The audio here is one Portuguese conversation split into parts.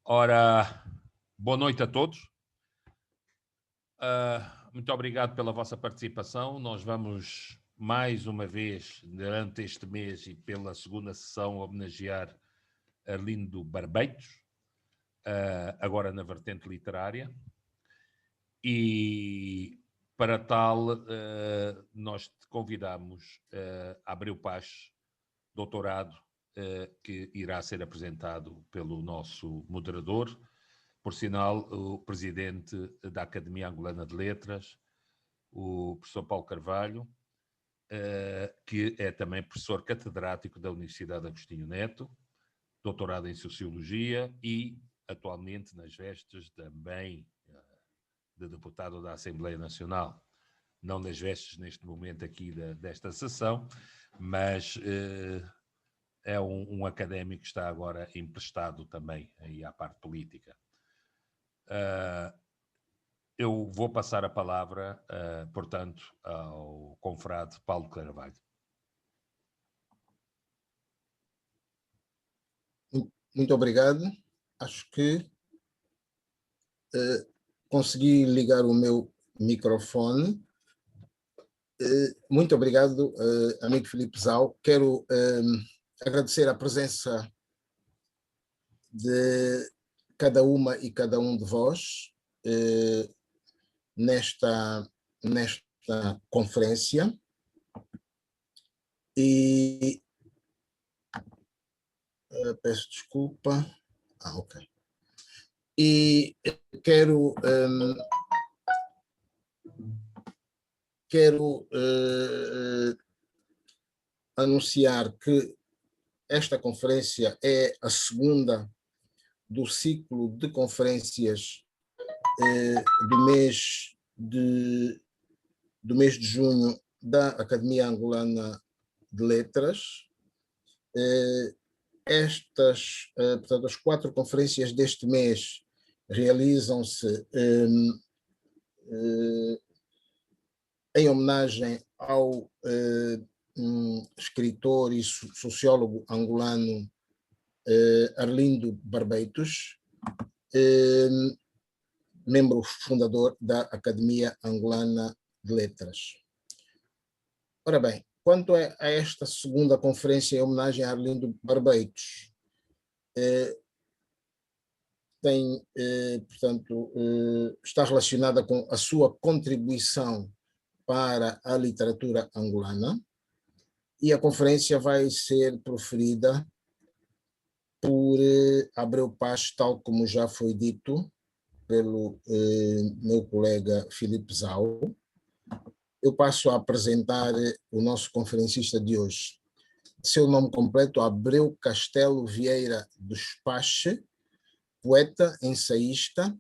Ora, boa noite a todos. Muito obrigado pela vossa participação. Nós vamos, mais uma vez, durante este mês e pela segunda sessão, homenagear Arlindo Barbeitos, agora na vertente literária. E, para tal, nós te convidamos a Abreu Paz, doutorado, que irá ser apresentado pelo nosso moderador, por sinal, o presidente da Academia Angolana de Letras, o professor Paulo Carvalho, que é também professor catedrático da Universidade Agostinho Neto, doutorado em Sociologia e, atualmente, nas vestes também de deputado da Assembleia Nacional. Não nas vestes, neste momento, aqui desta sessão, mas é um académico que está agora emprestado também aí à parte política. Eu vou passar a palavra, portanto, ao confrade Paulo Carvalho. Muito obrigado. Acho que consegui ligar o meu microfone. Muito obrigado, amigo Filipe Zau. Quero agradecer a presença de cada uma e cada um de vós nesta conferência e peço desculpa. Ok. E quero anunciar que esta conferência é a segunda do ciclo de conferências do mês de junho da Academia Angolana de Letras. Portanto, as 4 conferências deste mês realizam-se em homenagem ao escritor e sociólogo angolano Arlindo Barbeitos, membro fundador da Academia Angolana de Letras. Ora bem, quanto a esta segunda conferência em homenagem a Arlindo Barbeitos, portanto, está relacionada com a sua contribuição para a literatura angolana, e a conferência vai ser proferida por Abreu Paz, tal como já foi dito pelo meu colega Filipe Zau. Eu passo a apresentar o nosso conferencista de hoje. Seu nome completo: Abreu Castelo Vieira dos Pache, poeta, ensaísta,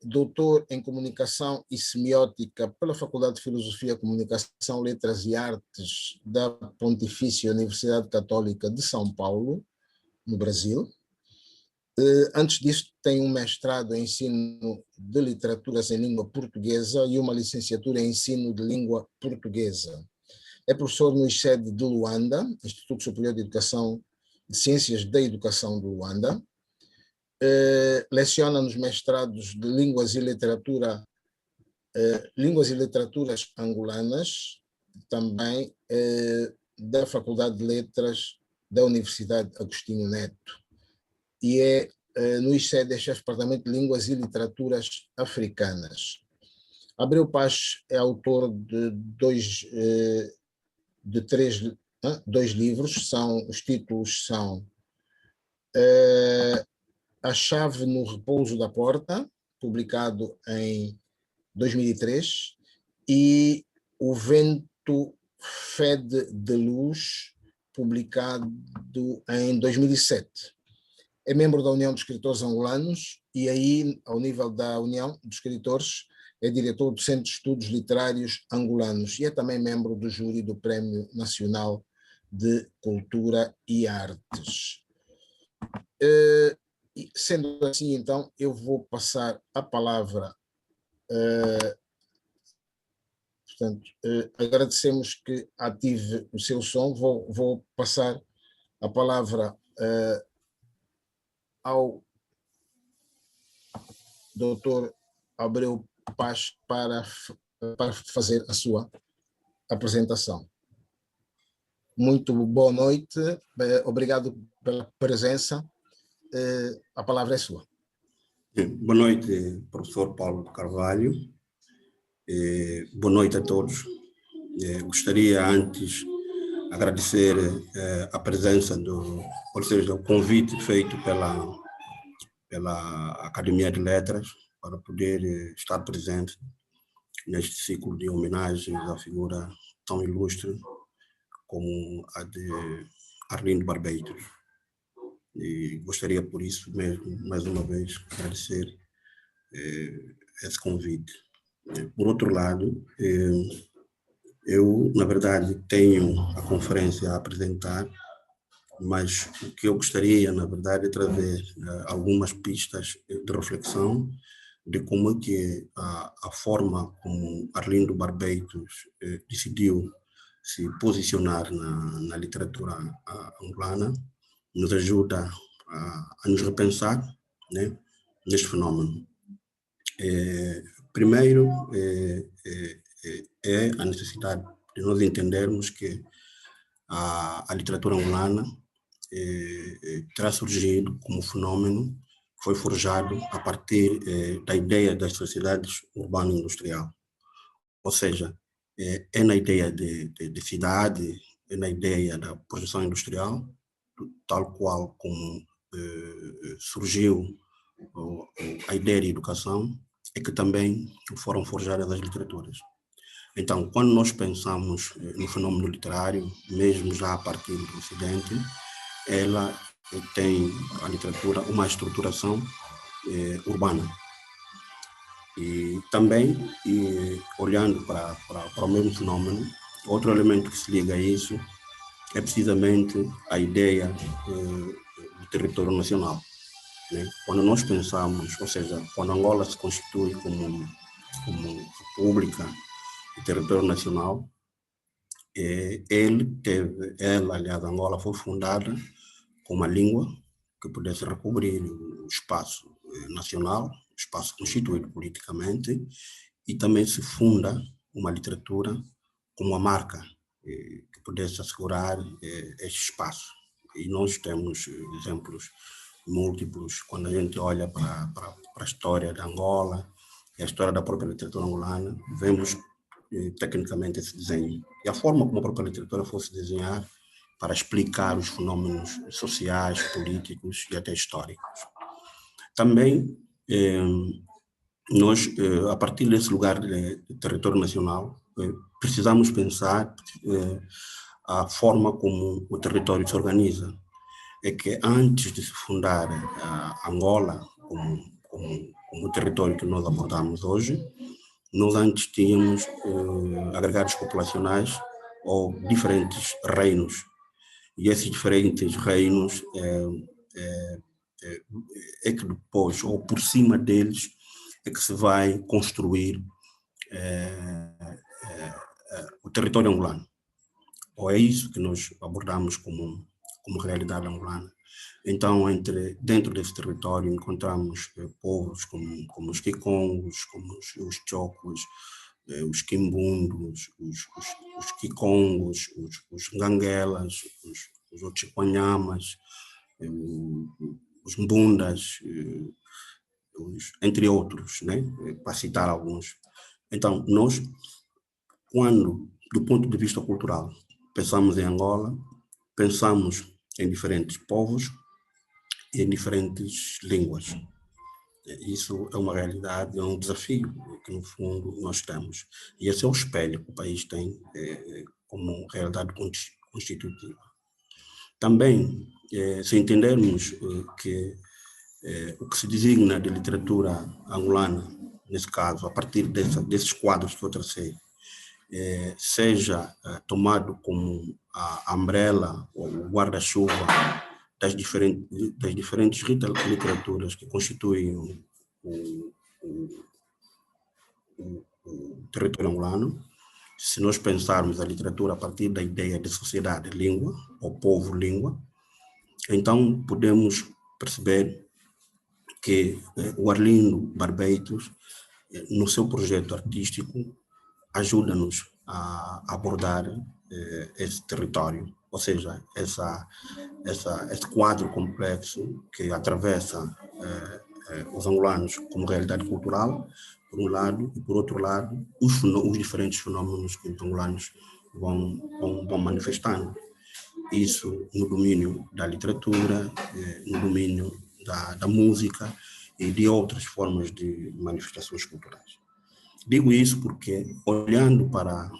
doutor em Comunicação e Semiótica pela Faculdade de Filosofia, Comunicação, Letras e Artes da Pontifícia Universidade Católica de São Paulo, no Brasil. Antes disso, tem um mestrado em Ensino de Literaturas em Língua Portuguesa e uma licenciatura em Ensino de Língua Portuguesa. É professor no ISED de Luanda, Instituto Superior de Educação de Ciências da Educação de Luanda. Leciona nos mestrados de Línguas e Literaturas angolanas, também da Faculdade de Letras da Universidade Agostinho Neto. E no ISED é chefe de departamento de Línguas e Literaturas Africanas. Abreu Paz é autor de dois livros. Os títulos são A Chave no Repouso da Porta, publicado em 2003, e O Vento Fede de Luz, publicado em 2007. É membro da União dos Escritores Angolanos e aí, ao nível da União dos Escritores, é diretor do Centro de Estudos Literários Angolanos e é também membro do júri do Prémio Nacional de Cultura e Artes. Sendo assim, então, eu vou passar a palavra Portanto, agradecemos que ative o seu som. Vou passar a palavra ao Dr. Abreu Paz para fazer a sua apresentação. Muito boa noite, obrigado pela presença. A palavra é sua. Boa noite, professor Paulo Carvalho. Boa noite a todos. Gostaria antes de agradecer a presença ou seja, o convite feito pela Academia de Letras para poder estar presente neste ciclo de homenagens à figura tão ilustre como a de Arlindo Barbeiros. E gostaria, por isso mesmo, mais uma vez, agradecer esse convite. Por outro lado, eu, na verdade, tenho a conferência a apresentar, mas o que eu gostaria, na verdade, é trazer algumas pistas de reflexão de como é que a forma como Arlindo Barbeiros decidiu se posicionar na literatura angolana nos ajuda a nos repensar, né, neste fenômeno. Primeiro, é a necessidade de nós entendermos que a literatura angolana terá surgido como fenômeno que foi forjado a partir da ideia das sociedades urbano-industrial. Ou seja, é na ideia de cidade, é na ideia da produção industrial, tal qual como surgiu a ideia de educação, é que também foram forjadas as literaturas. Então, quando nós pensamos no fenômeno literário, mesmo já a partir do Ocidente, ela tem, a literatura, uma estruturação urbana. E também, olhando para o mesmo fenômeno, outro elemento que se liga a isso é precisamente a ideia do território nacional. Né? Quando nós pensamos, ou seja, quando Angola se constitui como república e território nacional, ela, aliás, Angola foi fundada com uma língua que pudesse recobrir o espaço nacional, o espaço constituído politicamente, e também se funda uma literatura como uma marca que pudesse assegurar este espaço. E nós temos exemplos múltiplos quando a gente olha para a história de Angola e a história da própria literatura angolana, vemos tecnicamente esse desenho. E a forma como a própria literatura fosse desenhar para explicar os fenômenos sociais, políticos e até históricos. Também, nós, a partir desse lugar de território nacional, precisamos pensar a forma como o território se organiza. É que antes de se fundar a Angola como o território que nós abordamos hoje, nós antes tínhamos agregados populacionais ou diferentes reinos. E esses diferentes reinos é que depois, ou por cima deles, é que se vai construir o território angolano. Ou é isso que nós abordamos como realidade angolana. Então, dentro desse território, encontramos povos como os Kikongos, como os Chocos, os Kimbundos, os Kikongos, os Nganguelas, os Ochiquanhamas, os Mbundas, entre outros, né? Para citar alguns. Então, nós, quando, do ponto de vista cultural, pensamos em Angola, pensamos em diferentes povos e em diferentes línguas. Isso é uma realidade, é um desafio que, no fundo, nós temos. E esse é o espelho que o país tem como realidade constitutiva. Também, se entendermos que o que se designa de literatura angolana, nesse caso, a partir desses quadros que eu tracei, seja tomado como a umbrella ou o guarda-chuva das diferentes literaturas que constituem o território angolano, se nós pensarmos a literatura a partir da ideia de sociedade-língua, ou povo-língua, então podemos perceber que o Arlindo Barbeitos, no seu projeto artístico, ajuda-nos a abordar esse território, ou seja, esse quadro complexo que atravessa os angolanos como realidade cultural, por um lado, e por outro lado, os diferentes fenômenos que os angolanos vão manifestando. Isso no domínio da literatura, no domínio da música e de outras formas de manifestações culturais. Digo isso porque, olhando para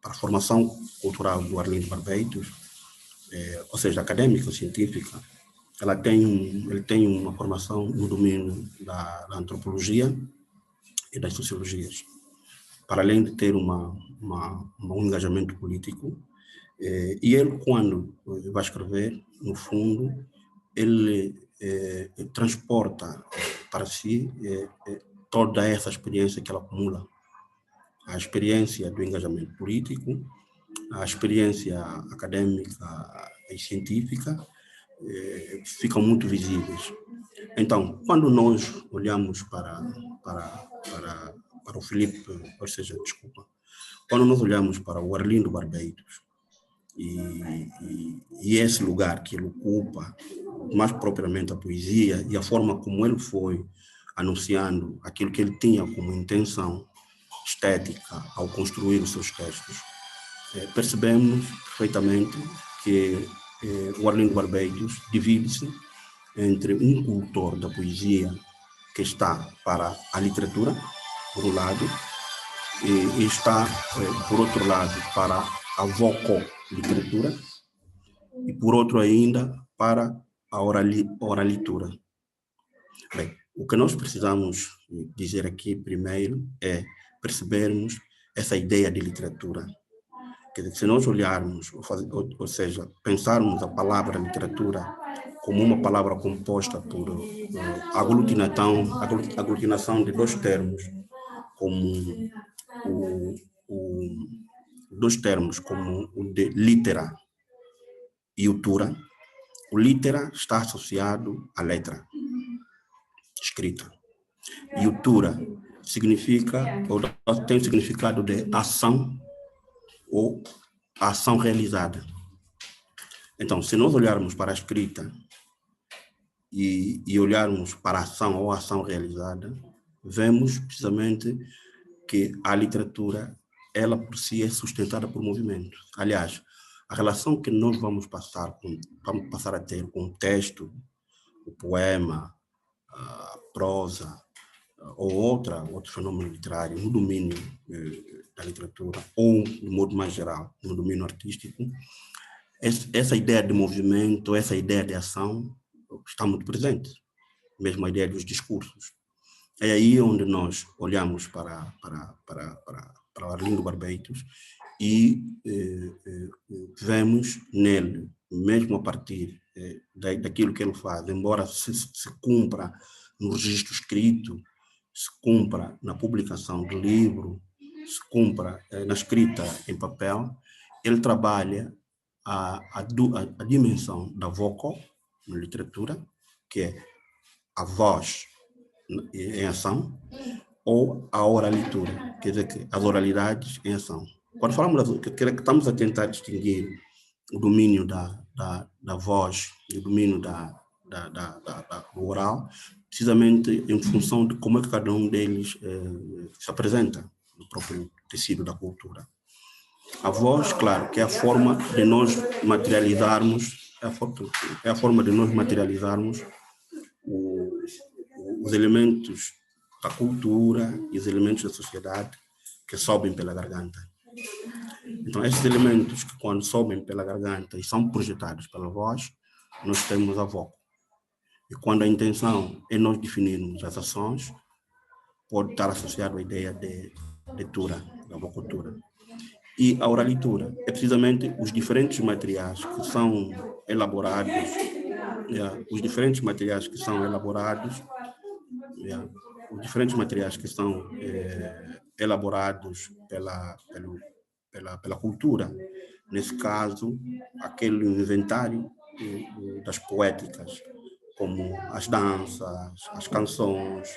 a formação cultural do Arlindo Barbeitos, ou seja, acadêmica, científica, ele tem uma formação no domínio da antropologia e das sociologias, para além de ter um engajamento político. E ele, quando vai escrever, no fundo, ele transporta para si toda essa experiência que ela acumula. A experiência do engajamento político, a experiência acadêmica e científica ficam muito visíveis. Então, quando nós olhamos para o Filipe, ou seja, desculpa, quando nós olhamos para o Arlindo Barbeitos e esse lugar que ele ocupa, mais propriamente a poesia e a forma como ele foi anunciando aquilo que ele tinha como intenção estética ao construir os seus textos, percebemos perfeitamente que o Arlindo Barbeitos divide-se entre um cultor da poesia que está para a literatura, por um lado, e está, por outro lado, para a vocoliteratura, e por outro ainda, para a oralitura. Bem, o que nós precisamos dizer aqui primeiro é percebermos essa ideia de literatura. Quer dizer, se nós olharmos, ou seja, pensarmos a palavra literatura como uma palavra composta por aglutinação de dois termos, como dois termos, como o de litera e o tura. O litera está associado à letra escrita. E o tura significa, ou tem o significado de ação ou ação realizada. Então, se nós olharmos para a escrita e olharmos para a ação ou ação realizada, vemos precisamente que a literatura, ela por si é sustentada por movimento. Aliás, a relação que nós vamos passar a ter com o texto, o poema, a prosa, ou outro fenômeno literário no domínio da literatura, ou, de modo mais geral, no domínio artístico, essa ideia de movimento, essa ideia de ação está muito presente, mesmo a ideia dos discursos. É aí onde nós olhamos para o Arlindo Barbeitos e vemos nele, mesmo a partir daquilo que ele faz, embora se cumpra no registro escrito, se cumpra na publicação do livro, se cumpra na escrita em papel, ele trabalha a dimensão da vocal na literatura, que é a voz em ação, ou a oralitura, quer dizer, que as oralidades em ação. Quando falamos que estamos a tentar distinguir o domínio da voz e o domínio do oral, precisamente em função de como é que cada um deles se apresenta no próprio tecido da cultura. A voz, claro, que é a forma de nós materializarmos, os elementos da cultura e os elementos da sociedade que sobem pela garganta. Então, esses elementos que, quando sobem pela garganta e são projetados pela voz, nós temos a voz. E quando a intenção é nós definirmos as ações, pode estar associado à ideia de tura, da vocultura. E a oralitura é precisamente os diferentes materiais que são elaborados, os diferentes materiais que são elaborados pela cultura. Nesse caso, aquele inventário das poéticas, como as danças, as canções,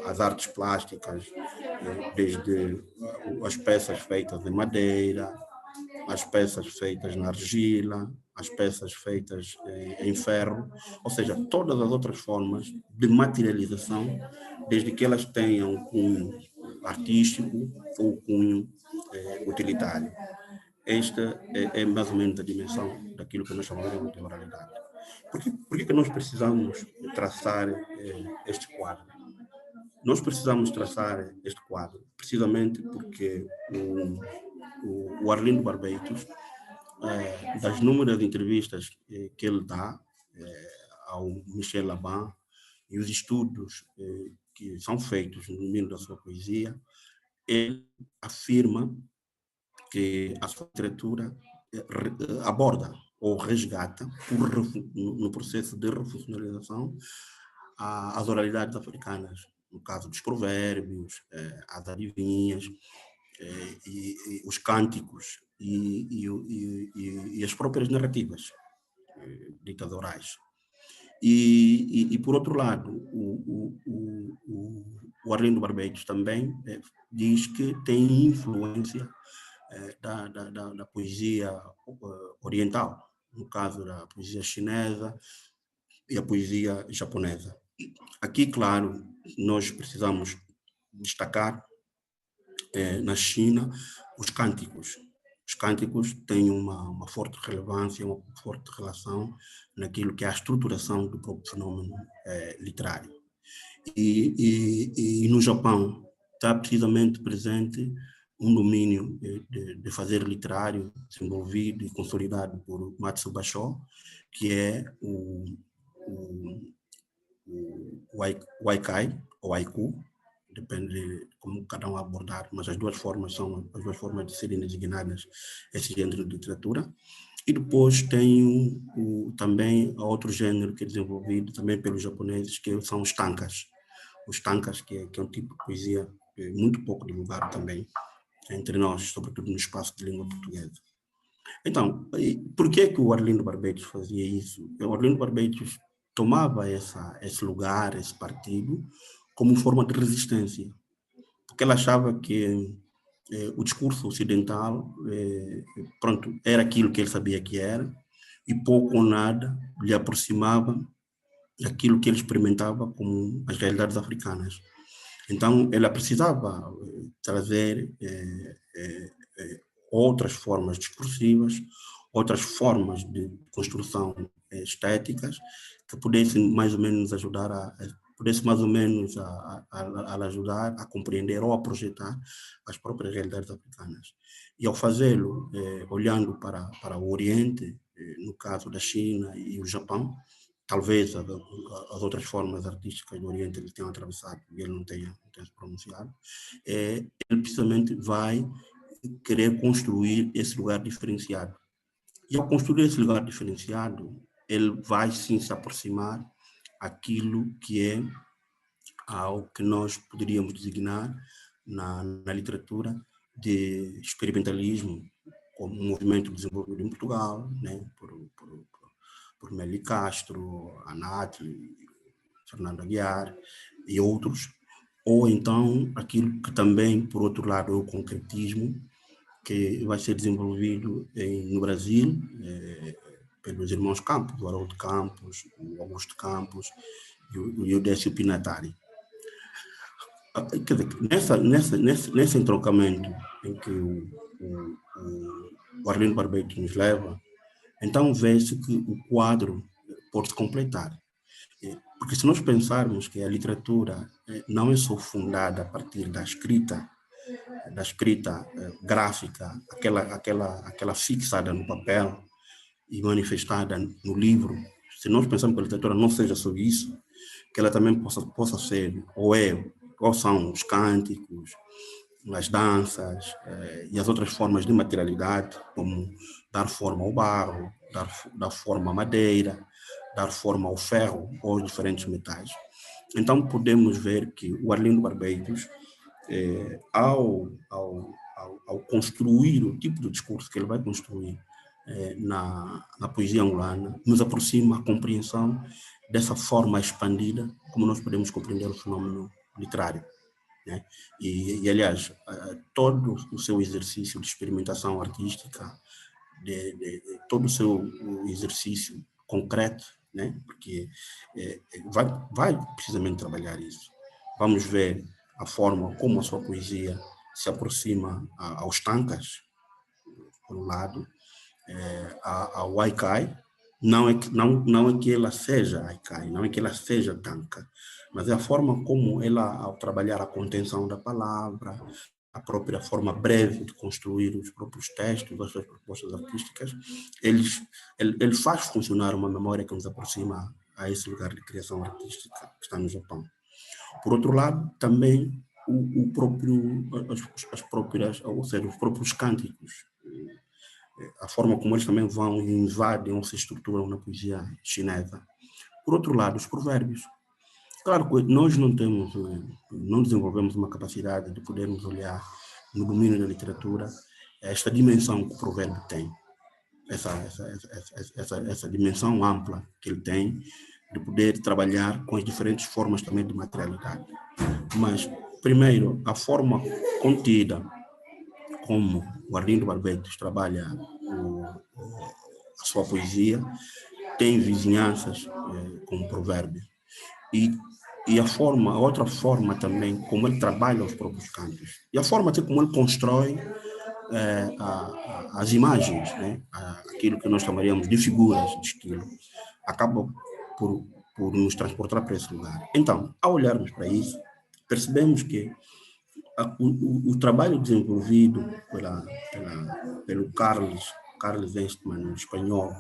as artes plásticas, desde as peças feitas de madeira, as peças feitas na argila, as peças feitas em ferro, ou seja, todas as outras formas de materialização, desde que elas tenham um cunho artístico ou cunho utilitário. Esta é mais ou menos a dimensão daquilo que nós chamamos de oralidade. Por que nós precisamos traçar este quadro? Nós precisamos traçar este quadro precisamente porque o Arlindo Barbeitos, das inúmeras entrevistas que ele dá ao Michel Laban e os estudos que são feitos no domínio da sua poesia, ele afirma que a sua literatura aborda ou resgata, no processo de refuncionalização, as oralidades africanas, no caso dos provérbios, as adivinhas, e os cânticos e as próprias narrativas ditas orais. E por outro lado, o Arlindo Barbeitos também diz que tem influência da poesia oriental, no caso da poesia chinesa e a poesia japonesa. Aqui, claro, nós precisamos destacar na China os cânticos. Os cânticos têm uma forte relevância, uma forte relação naquilo que é a estruturação do próprio fenômeno literário. E no Japão está precisamente presente um domínio de fazer literário desenvolvido e consolidado por Matsu Basho, que é o haikai, ou haiku, depende de como cada um abordar, mas as duas formas são as duas formas de serem designadas esse gênero de literatura. E depois tem também outro gênero que é desenvolvido também pelos japoneses, que são os tankas. Os tankas, que é um tipo de poesia muito pouco divulgado também entre nós, sobretudo no espaço de língua portuguesa. Então, por que o Arlindo Barbeitos fazia isso? O Arlindo Barbeitos tomava esse lugar, esse partido, como forma de resistência, porque ela achava que o discurso ocidental era aquilo que ele sabia que era, e pouco ou nada lhe aproximava daquilo que ele experimentava como as realidades africanas. Então, ela precisava trazer outras formas discursivas, outras formas de construção estéticas que pudessem mais ou menos ajudar a ajudar a compreender ou a projetar as próprias realidades africanas. E ao fazê-lo, olhando para o Oriente, no caso da China e o Japão, talvez as outras formas artísticas do Oriente ele tenha atravessado e ele não tenha se pronunciado, ele precisamente vai querer construir esse lugar diferenciado. E ao construir esse lugar diferenciado, ele vai sim se aproximar aquilo que é ao que nós poderíamos designar na literatura de experimentalismo, como um movimento desenvolvido em Portugal, né, por Meli Castro, Anátile, Fernando Aguiar e outros, ou então aquilo que também, por outro lado, é o concretismo, que vai ser desenvolvido no Brasil pelos irmãos Campos, o Haroldo Campos, o Augusto Campos e o Décio Pinatari. Quer dizer, nesse entroncamento em que o Arlindo Barbeitos nos leva, então vê-se que o quadro pode se completar. Porque se nós pensarmos que a literatura não é só fundada a partir da escrita gráfica, aquela fixada no papel e manifestada no livro, se nós pensamos que a literatura não seja só isso, que ela também possa ser, ou são os cânticos, as danças e as outras formas de materialidade, como dar forma ao barro, dar forma à madeira, dar forma ao ferro ou aos diferentes metais. Então podemos ver que o Arlindo Barbeitos ao construir o tipo de discurso que ele vai construir na poesia angolana, nos aproxima a compreensão dessa forma expandida como nós podemos compreender o fenômeno literário, né? E aliás, todo o seu exercício de experimentação artística, todo o seu exercício concreto, né? Porque vai precisamente trabalhar isso. Vamos ver a forma como a sua poesia se aproxima aos tankas, por um lado, ao haikai. Não é que ela seja haikai, não é que ela seja tanka, mas é a forma como ela, ao trabalhar a contenção da palavra, a própria forma breve de construir os próprios textos, as suas propostas artísticas, ele faz funcionar uma memória que nos aproxima a esse lugar de criação artística que está no Japão. Por outro lado, também as próprias, ou seja, os próprios cânticos, a forma como eles também vão e invadem ou se estruturam na poesia chinesa. Por outro lado, os provérbios. Claro que nós não desenvolvemos uma capacidade de podermos olhar no domínio da literatura esta dimensão que o provérbio tem, essa dimensão ampla que ele tem de poder trabalhar com as diferentes formas também de materialidade. Mas, primeiro, a forma contida como o Arlindo Barbetos trabalha a sua poesia tem vizinhanças com o provérbio. E a outra forma também como ele trabalha os próprios cantos. E a forma até como ele constrói as imagens, né? Aquilo que nós chamaríamos de figuras de estilo, acaba por nos transportar para esse lugar. Então, ao olharmos para isso, percebemos que o trabalho desenvolvido pelo Carlos Enstman, espanhol,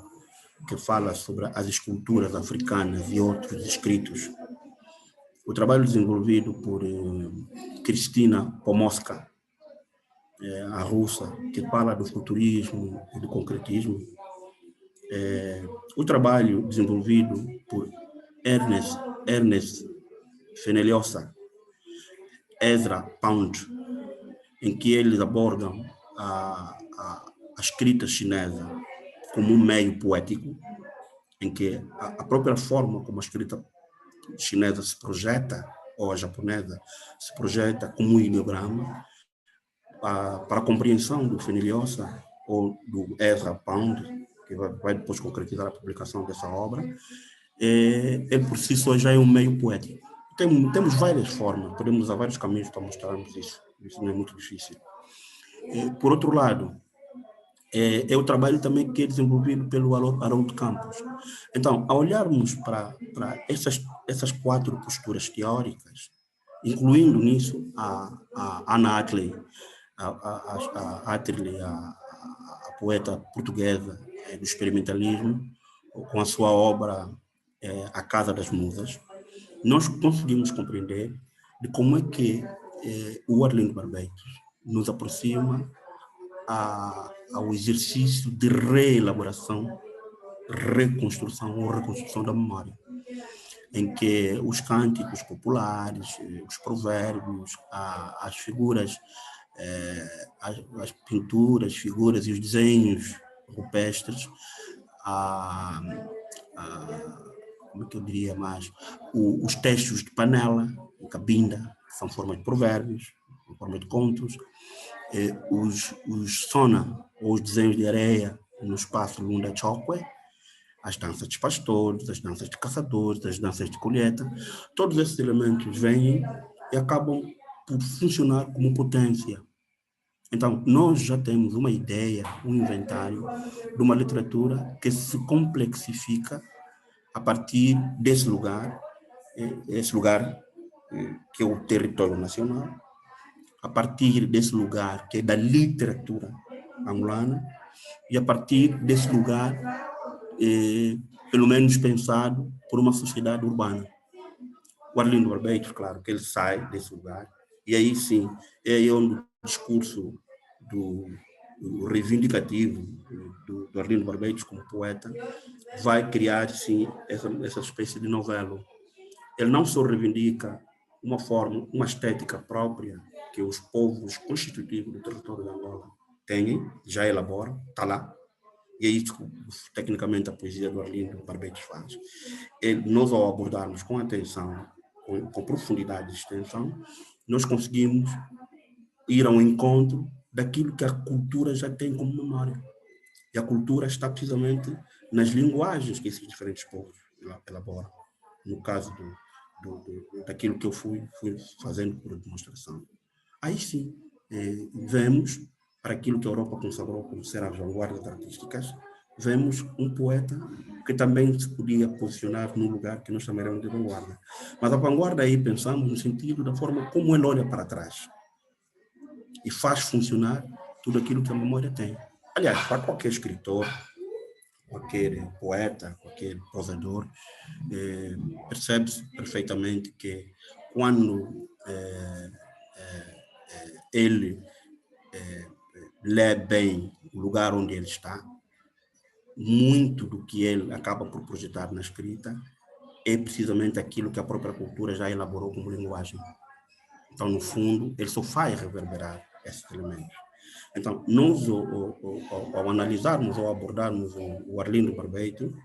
que fala sobre as esculturas africanas e outros escritos, o trabalho desenvolvido por Cristina Pomoska, a russa, que fala do futurismo e do concretismo, o trabalho desenvolvido por Ernest Fenollosa, Ezra Pound, em que eles abordam a escrita chinesa como um meio poético, em que a própria forma como a escrita chinesa se projeta, ou a japonesa se projeta como um ideograma, para a compreensão do Fenollosa ou do Ezra Pound, que vai depois concretizar a publicação dessa obra, ele por si só já é um meio poético. Temos várias formas, podemos usar vários caminhos para mostrarmos isso não é muito difícil. Por outro lado, é o trabalho também que é desenvolvido pelo Haroldo Campos. Então, ao olharmos para essas quatro posturas teóricas, incluindo nisso a Anna Atley, a poeta portuguesa do experimentalismo, com a sua obra A Casa das Musas, nós conseguimos compreender de como é que o Arlindo Barbetos nos aproxima ao exercício de reelaboração, reconstrução ou reconstrução da memória, em que os cânticos populares, os provérbios, as figuras, as pinturas, figuras e os desenhos rupestres, como é que eu diria mais, os textos de panela, cabinda, que são formas de provérbios, forma de contos, os sona, ou os desenhos de areia no espaço Lunda Chokwe, as danças de pastores, as danças de caçadores, as danças de colheita, todos esses elementos vêm e acabam por funcionar como potência. Então, nós já temos uma ideia, um inventário de uma literatura que se complexifica a partir desse lugar, esse lugar que é o território nacional, a partir desse lugar que é da literatura angolana e a partir desse lugar, pelo menos pensado por uma sociedade urbana. O Arlindo Barbetos, claro, que ele sai desse lugar e aí sim é onde o discurso do reivindicativo do Arlindo Barbetos como poeta vai criar sim essa espécie de novela. Ele não só reivindica uma forma, uma estética própria que os povos constitutivos do território de Angola têm, já elaboram, está lá. E é isso que, tecnicamente, a poesia do Arlindo Barbetos faz. Nós, ao abordarmos com atenção, com profundidade e extensão, nós conseguimos ir ao encontro daquilo que a cultura já tem como memória. E a cultura está precisamente nas linguagens que esses diferentes povos elaboram. No caso daquilo que eu fui fazendo por demonstração. Aí sim, vemos, para aquilo que a Europa consagrou como ser as vanguardas artísticas, vemos um poeta que também se podia posicionar num lugar que nós chamaremos de vanguarda. Mas a vanguarda aí pensamos no sentido da forma como ele olha para trás e faz funcionar tudo aquilo que a memória tem. Aliás, para qualquer escritor, qualquer poeta, qualquer prosador, percebe-se perfeitamente que quando ele lê bem o lugar onde ele está, muito do que ele acaba por projetar na escrita é precisamente aquilo que a própria cultura já elaborou como linguagem. Então, no fundo, ele só faz reverberar esses elementos. Então, nós, ao analisarmos, ao abordarmos o Arlindo Barbeito,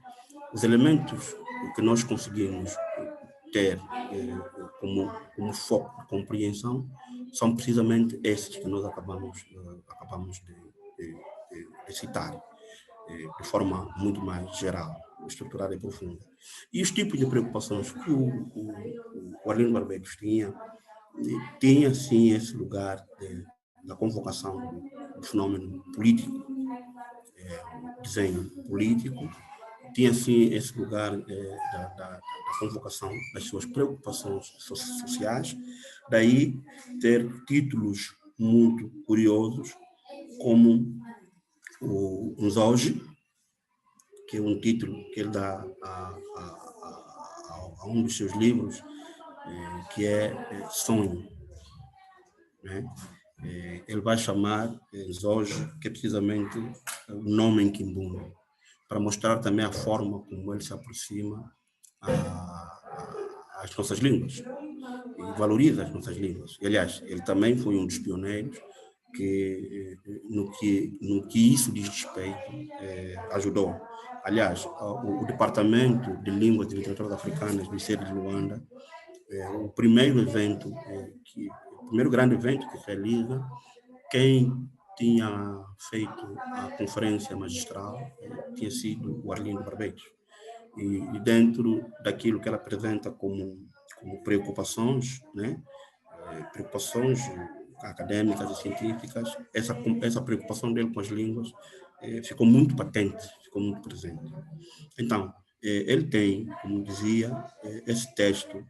os elementos que nós conseguimos ter como foco de compreensão são precisamente esses que nós acabamos de citar, de forma muito mais geral, estruturada e profunda. E os tipos de preocupações que o Arlindo Barbeito tinha sim esse lugar da convocação do fenômeno político, desenho político, tinha sim esse lugar da convocação das suas preocupações sociais, daí ter títulos muito curiosos, como o Nzoji, que é um título que ele dá a um dos seus livros, que é Sonho, né? Ele vai chamar Nzoji, que é precisamente o nome em Kimbundu, para mostrar também a forma como ele se aproxima às nossas línguas e valoriza as nossas línguas. E, aliás, ele também foi um dos pioneiros que, no que isso diz respeito, ajudou. Aliás, o Departamento de Línguas e Literaturas Africanas do ICED de Luanda, o primeiro grande evento que realiza, quem tinha feito a conferência magistral tinha sido o Arlindo Barbeito. E dentro daquilo que ela apresenta como preocupações, né? Preocupações acadêmicas e científicas, essa preocupação dele com as línguas ficou muito patente, ficou muito presente. Então, ele tem, como dizia, esse texto,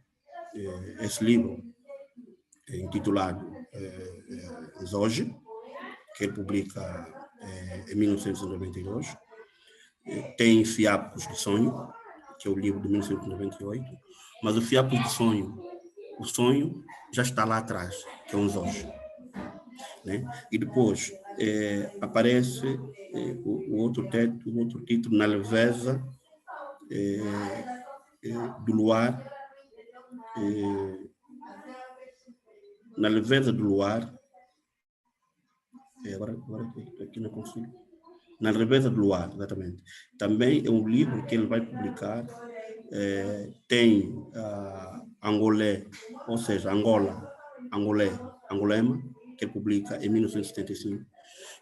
esse livro, intitulado Nzoji, que ele publica em 1992, tem Fiapos de Sonho, que é o livro de 1998, mas o Fiapos de Sonho, o sonho já está lá atrás, que é o Nzoji, né? E depois aparece o outro título, Na Leveza do Luar, Na Leveza do Luar, agora aqui não consigo. Na Leveza do Luar, exatamente. Também é um livro que ele vai publicar, tem Angolé, ou seja, Angolema, que ele publica em 1975.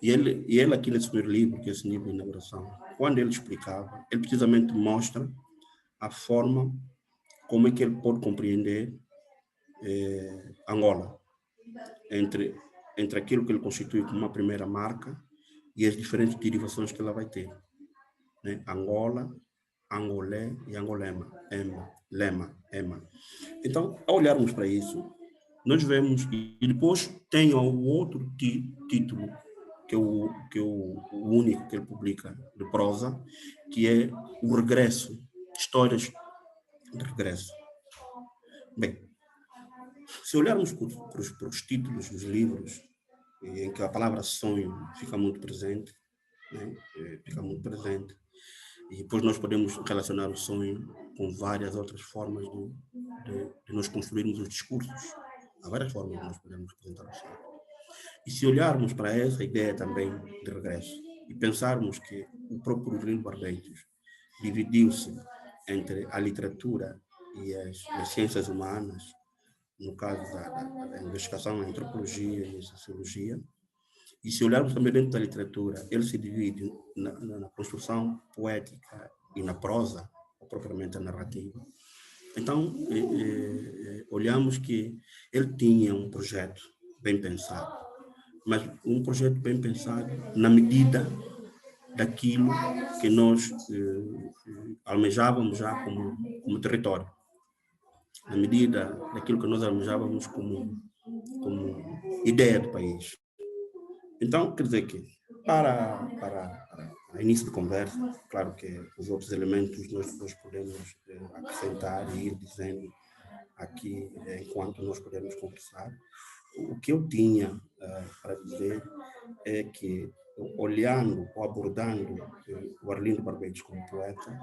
E ele aqui nesse primeiro livro, que é esse livro de inauguração, quando ele explicava, ele precisamente mostra a forma como é que ele pode compreender Angola, entre aquilo que ele constitui como uma primeira marca e as diferentes derivações que ela vai ter, né? Angola, Angolé e Angolema, Lema. Então, ao olharmos para isso, nós vemos, e depois tem o outro título, que é o único que ele publica de prosa, que é O Regresso, Histórias de Regresso. Bem, se olharmos para os títulos dos livros, em que a palavra sonho fica muito presente, né? Fica muito presente, e depois nós podemos relacionar o sonho com várias outras formas de nós construirmos os discursos, Há várias formas que nós podemos representar o Estado. E se olharmos para essa ideia também de regresso e pensarmos que o próprio Aurelino Barbeito dividiu-se entre a literatura e as ciências humanas, no caso da investigação em antropologia e sociologia, e se olharmos também dentro da literatura, ele se divide na construção poética e na prosa, ou propriamente a narrativa. Então, olhamos que ele tinha um projeto bem pensado, mas um projeto bem pensado na medida daquilo que nós almejávamos já como território, na medida daquilo que nós almejávamos como ideia de país. Então, quer dizer que, para início de conversa, claro que os outros elementos nós depois podemos acrescentar e ir dizendo aqui enquanto nós podemos conversar. O que eu tinha para dizer é que, olhando ou abordando o Arlindo Barbeito como poeta,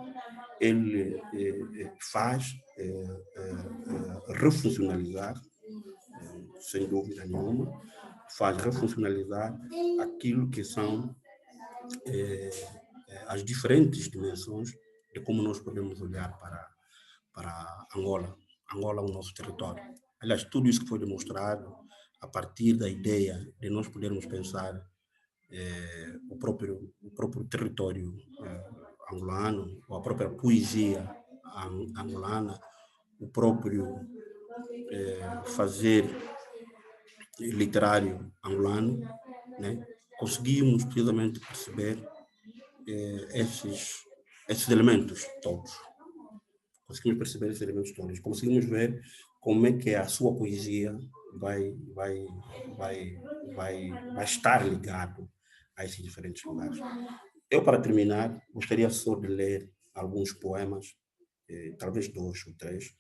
ele faz refuncionalizar, sem dúvida nenhuma, faz refuncionalizar aquilo que são as diferentes dimensões de como nós podemos olhar para Angola. Angola é o nosso território. Aliás, tudo isso que foi demonstrado a partir da ideia de nós podermos pensar o próprio território angolano, ou a própria poesia angolana, o próprio fazer literário angolano, né? Conseguimos precisamente perceber esses elementos todos. Conseguimos perceber esses elementos todos. Conseguimos ver como é que a sua poesia vai estar ligado a esses diferentes lugares. Eu, para terminar, gostaria só de ler alguns poemas, talvez 2 ou 3,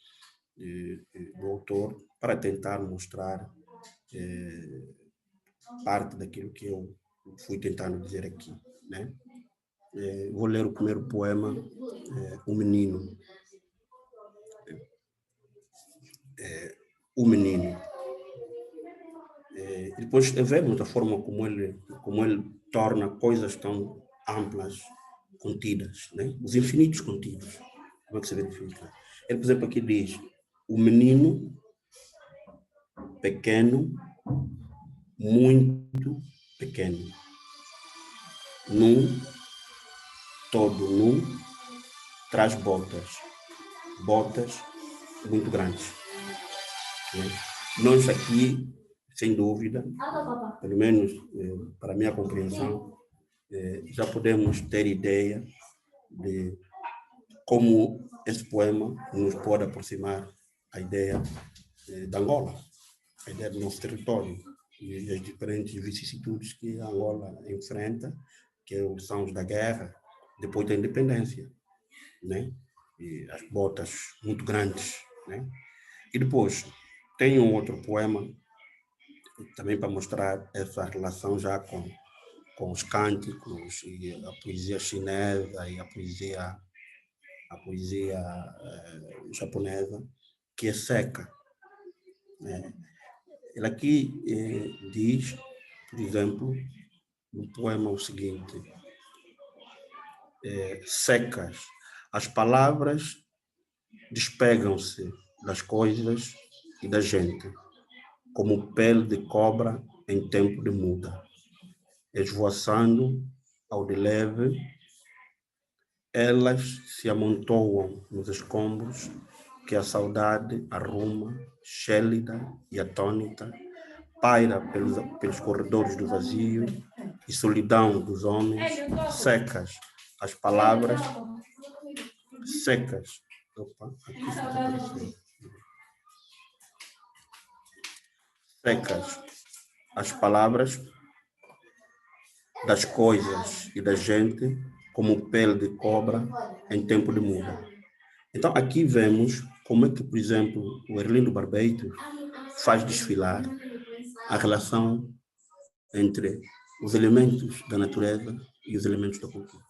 do autor, para tentar mostrar parte daquilo que eu fui tentando dizer aqui, né? Vou ler o primeiro poema, O Menino. O Menino. E depois vemos a forma como ele torna coisas tão amplas, contidas, né? Os infinitos contidos. Como é que se verifica? Ele, por exemplo, aqui diz: o menino pequeno, muito pequeno, todo nu, traz botas muito grandes. Né? Nós aqui, sem dúvida, pelo menos para a minha compreensão, já podemos ter ideia de como esse poema nos pode aproximar a ideia da Angola, a ideia do nosso território e as diferentes vicissitudes que a Angola enfrenta, que são os da guerra, depois da independência, né? E as botas muito grandes, né? E depois tem um outro poema também para mostrar essa relação já com os cânticos e a poesia chinesa e a poesia japonesa, que é Seca. Ele aqui diz, por exemplo, no poema o seguinte: secas, as palavras despegam-se das coisas e da gente, como pele de cobra em tempo de muda, esvoaçando ao de leve, elas se amontoam nos escombros que a saudade arruma, gélida e atônita, paira pelos corredores do vazio e solidão dos homens, secas as palavras, secas. Opa, aqui está aparecendo. Secas as palavras das coisas e da gente, como pele de cobra em tempo de muda. Então, aqui vemos como é que, por exemplo, o Arlindo Barbeito faz desfilar a relação entre os elementos da natureza e os elementos da cultura.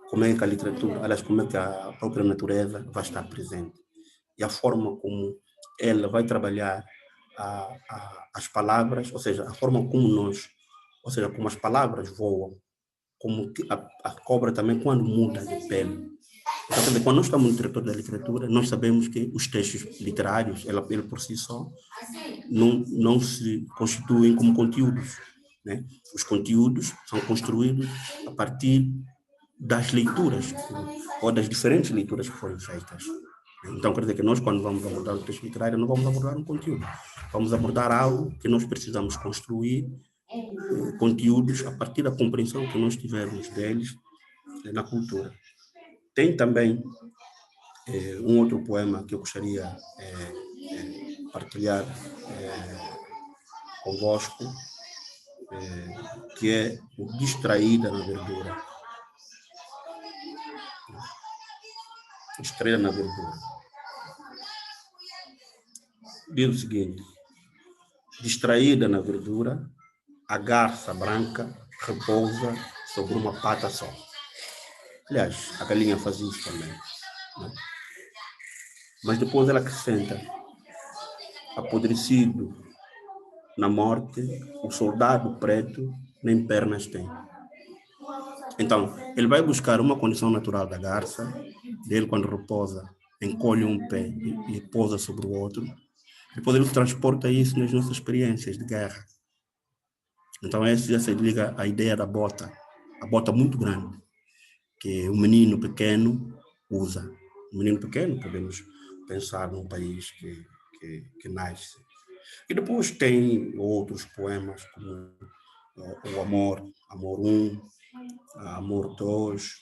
Como é que a literatura, aliás, como é que a própria natureza vai estar presente. E a forma como ela vai trabalhar as palavras, ou seja, a forma como ou seja, como as palavras voam, como que a cobra também quando muda de pele. Então, quando nós estamos no território da literatura, nós sabemos que os textos literários, ele por si só, não se constituem como conteúdos, né? Os conteúdos são construídos a partir das leituras, ou das diferentes leituras que foram feitas. Então, quer dizer que nós, quando vamos abordar o texto literário, não vamos abordar um conteúdo. Vamos abordar algo que nós precisamos construir, conteúdos a partir da compreensão que nós tivermos deles na cultura. Tem também um outro poema que eu gostaria de partilhar convosco, que é o Distraída na Verdura. Distraída na Verdura. Diz o seguinte: distraída na verdura, a garça branca repousa sobre uma pata só. Aliás, a galinha faz isso também, né? Mas depois ela acrescenta: apodrecido na morte, o soldado preto nem pernas tem. Então, ele vai buscar uma condição natural da garça, dele quando repousa, encolhe um pé e pousa sobre o outro. Depois ele transporta isso nas nossas experiências de guerra. Então, essa se liga à ideia da bota, a bota muito grande, que o menino pequeno usa. O menino pequeno, podemos pensar num país que nasce. E depois tem outros poemas, como o Amor 1, Amor 2,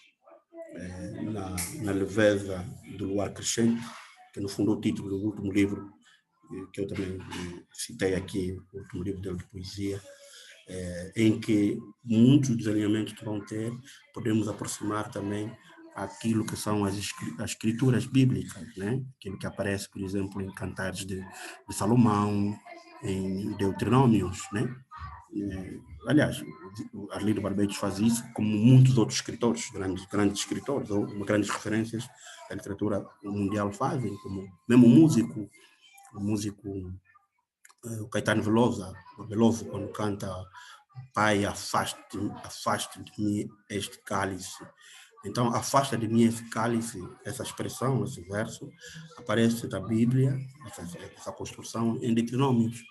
na leveza do luar crescente, que no fundo é o título do último livro, que eu também citei aqui, o último livro dele de poesia, em que muitos dos alinhamentos que vão ter, podemos aproximar também aquilo que são as escrituras bíblicas, né? Aquilo que aparece, por exemplo, em Cantares de Salomão, em Deuteronômios, né? Aliás, o Arlindo Barbetos faz isso, como muitos outros escritores, grandes escritores, ou grandes referências da literatura mundial fazem, como mesmo o músico o Caetano Veloso, quando canta Pai, afaste de mim este cálice. Então, afasta de mim esse cálice, essa expressão, esse verso, aparece na Bíblia, essa construção em Deuteronômios.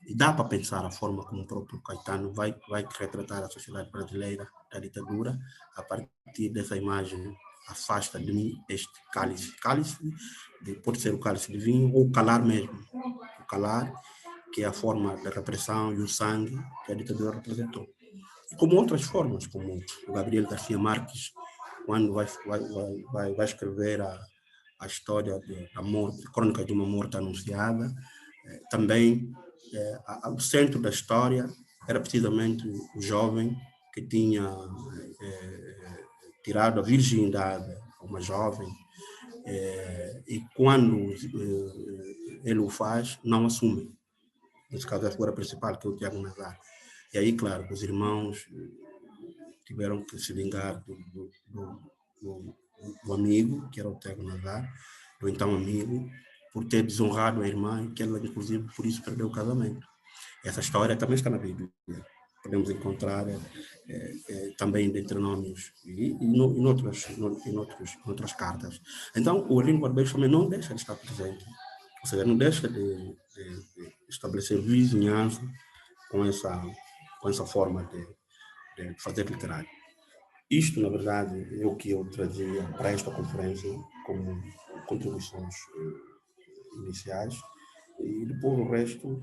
E dá para pensar a forma como o próprio Caetano vai retratar a sociedade brasileira da ditadura a partir dessa imagem: afasta de mim este cálice. Cálice pode ser o cálice de vinho ou o calar mesmo. O calar, que é a forma da repressão e o sangue que a ditadura representou. E como outras formas, como o Gabriel Garcia Marques, quando vai escrever a história da morte, Crônica de uma Morte Anunciada, também o centro da história era precisamente o jovem que tinha tirado a virgindade a uma jovem, e quando ele o faz, não assume. Nesse caso, a figura principal, que é o Tiago Nazar. E aí, claro, os irmãos tiveram que se vingar do amigo, que era o Tiago Nazar, do então amigo, por ter desonrado a irmã, e que ela, inclusive, por isso perdeu o casamento. Essa história também está na Bíblia. Podemos encontrar também em Deuteronômios e em outras cartas. Então, o Arlindo Barbeiro também não deixa de estar presente. Ou seja, não deixa de estabelecer vizinhança com essa forma de fazer literário. Isto, na verdade, é o que eu trazia para esta conferência como contribuições iniciais, e depois o resto,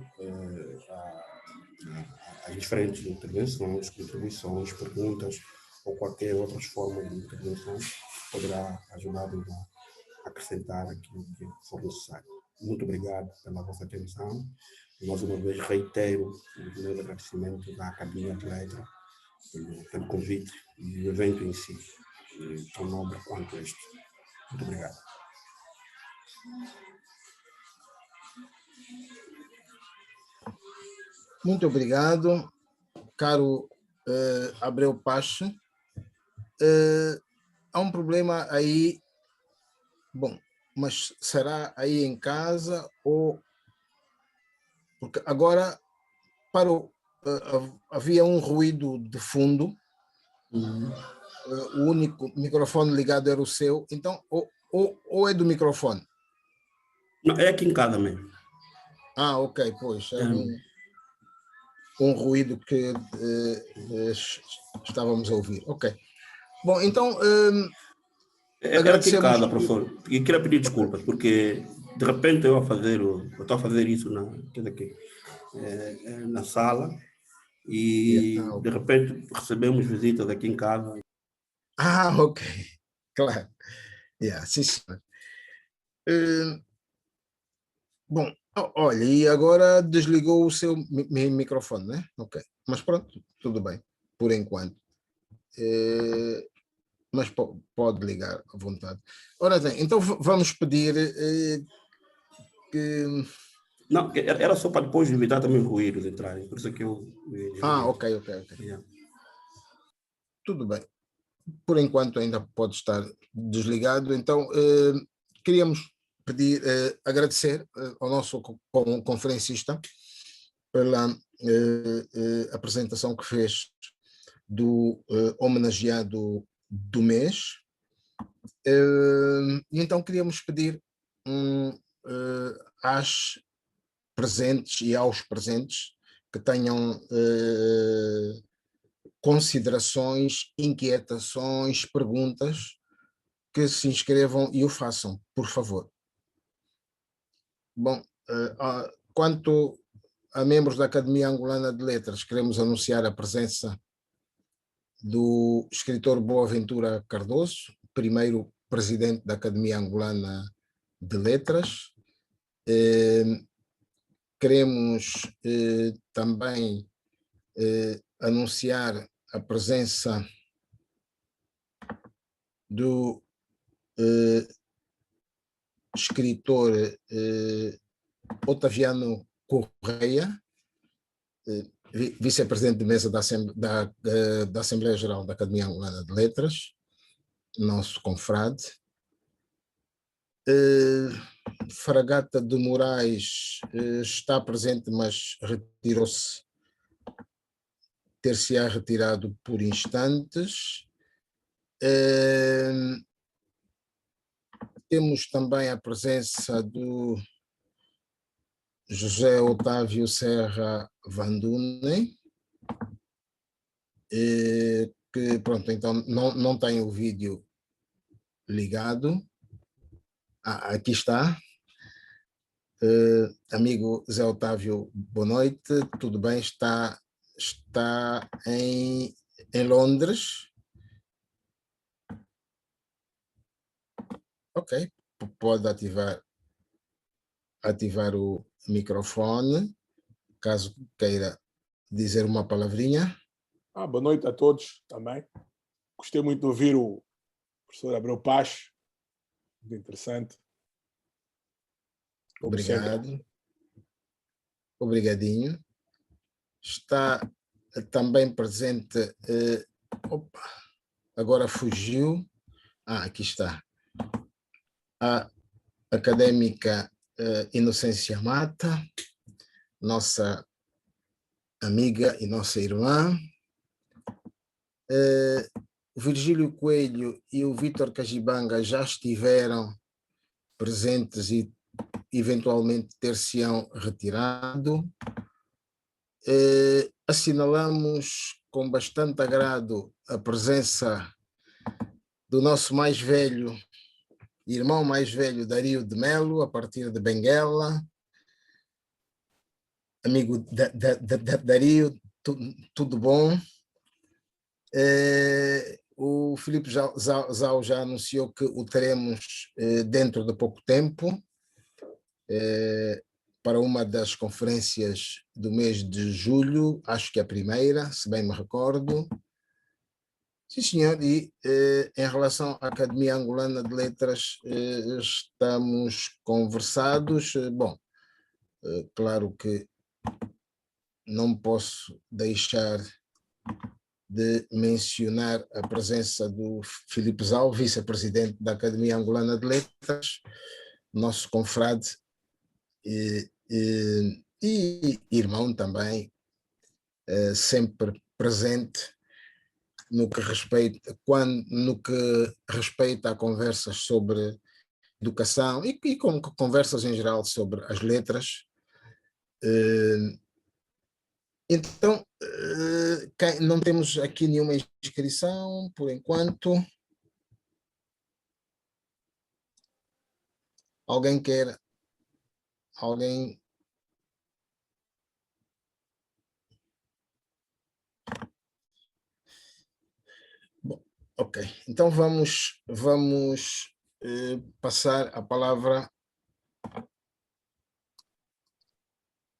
as diferentes intervenções, contribuições, perguntas ou qualquer outras formas de intervenções poderá ajudar-nos a acrescentar aquilo que for necessário. Muito obrigado pela vossa atenção. Mais uma vez reitero o meu agradecimento à Academia de Letras pelo convite e o evento em si, tão nobre quanto este. Muito obrigado. Muito obrigado, caro Abreu Pache. Há um problema aí, bom, mas será aí em casa ou porque agora havia um ruído de fundo, o único microfone ligado era o seu, então ou é do microfone? Não, é aqui em casa mesmo. Ah, ok, pois, é um ruído que estávamos a ouvir. Ok. Bom, então É aqui em agradecemos. casa, professor. E queria pedir desculpas, porque de repente eu estou a fazer isso na sala e Ah, de repente recebemos visitas aqui em casa. ok, claro. Sim, senhor. Bom, olha, e agora desligou o seu microfone, né? Ok, mas pronto, tudo bem, por enquanto. Mas pode ligar à vontade. Ora bem, então vamos pedir que... Não, era só para depois evitar também ruídos entrarem, por isso que eu... ok. Yeah. Tudo bem. Por enquanto ainda pode estar desligado, então queríamos pedir, agradecer ao nosso conferencista pela apresentação que fez do homenageado do mês. E então queríamos pedir às presentes e aos presentes que tenham considerações, inquietações, perguntas, que se inscrevam e o façam, por favor. Bom, quanto a membros da Academia Angolana de Letras, queremos anunciar a presença do escritor Boaventura Cardoso, primeiro presidente da Academia Angolana de Letras. Queremos também anunciar a presença do escritor Otaviano Correia, vice-presidente de mesa da Assembleia Geral da Academia Angolana de Letras, nosso confrade. Fragata de Moraes está presente, mas retirou-se, ter-se-á retirado por instantes. Temos também a presença do José Otávio Serra Vandune, que pronto, então não tem o vídeo ligado. Aqui está. Amigo Zé Otávio, boa noite, tudo bem? Está em Londres. Ok, pode ativar o microfone, caso queira dizer uma palavrinha. Boa noite a todos também. Gostei muito de ouvir o professor Abreu Paz, muito interessante. Obrigado. Obrigadinho. Está também presente, agora fugiu, aqui está, a académica Inocência Mata, nossa amiga e nossa irmã. O Virgílio Coelho e o Vítor Cajibanga já estiveram presentes e eventualmente ter-se-ão retirado. Assinalamos com bastante agrado a presença do nosso mais velho, irmão mais velho, Dario de Melo, a partir de Benguela. Amigo Dario, tudo bom? O Filipe Zau já anunciou que o teremos dentro de pouco tempo, para uma das conferências do mês de julho, acho que é a primeira, se bem me recordo. Sim, senhor, e em relação à Academia Angolana de Letras, estamos conversados. Bom, claro que não posso deixar de mencionar a presença do Filipe Zau, vice-presidente da Academia Angolana de Letras, nosso confrade e irmão também, sempre presente no que respeita a conversas sobre educação e com conversas em geral sobre as letras. Então, não temos aqui nenhuma inscrição, por enquanto. Alguém quer? Alguém? Bom, ok. Então vamos passar a palavra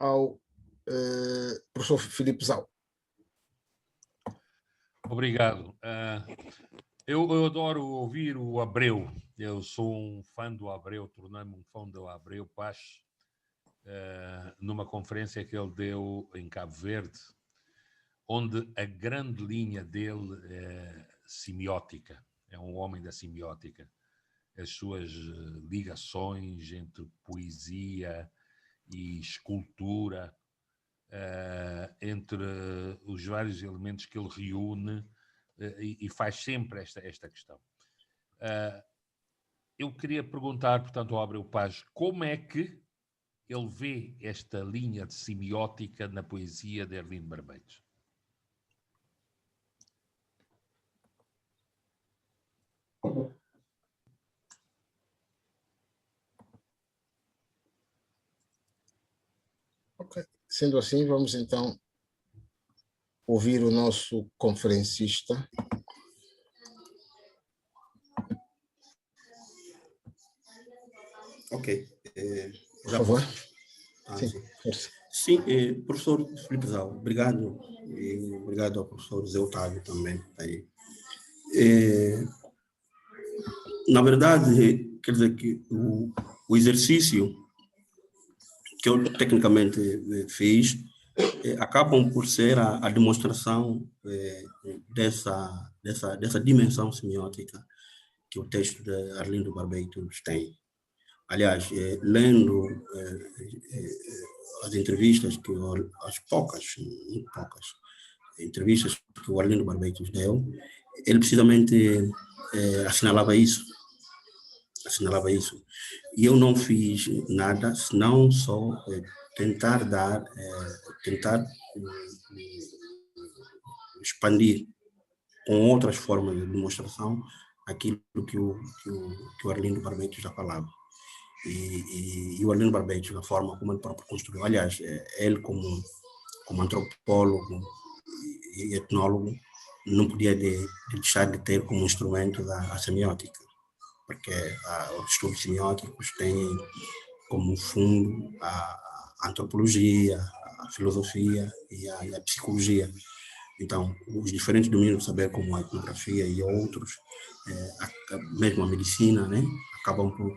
ao professor Filipe Zau. Obrigado. Eu adoro ouvir o Abreu. Eu sou um fã do Abreu, tornei-me um fã do Abreu Paz, numa conferência que ele deu em Cabo Verde, onde a grande linha dele é semiótica. É um homem da semiótica. As suas ligações entre poesia e escultura, entre os vários elementos que ele reúne, e faz sempre esta questão. Eu queria perguntar, portanto, ao Abreu Paz, como é que ele vê esta linha de semiótica na poesia de Arlindo Barbeito? Ok. Sendo assim, vamos então ouvir o nosso conferencista. Ok. Por favor. Sim, força. Sim, professor Filipe Zau, obrigado. E obrigado ao professor Zé Otávio também. Aí. Na verdade, quer dizer que o exercício que eu tecnicamente fiz acabam por ser a demonstração dessa dimensão semiótica que o texto de Arlindo Barbeito tem. Aliás, lendo as entrevistas, as poucas, muito poucas, entrevistas que o Arlindo Barbeito deu, ele precisamente assinalava isso. E eu não fiz nada, senão só tentar expandir com outras formas de demonstração aquilo que o Arlindo Barbeito já falava. E o Arlindo Barbeito, da forma como ele próprio construiu, aliás, ele como antropólogo e etnólogo, não podia deixar de ter como instrumento a semiótica, porque os estudos semióticos têm como fundo a antropologia, a filosofia e a psicologia. Então, os diferentes domínios do saber, como a etnografia e outros, mesmo a medicina, né, acabam por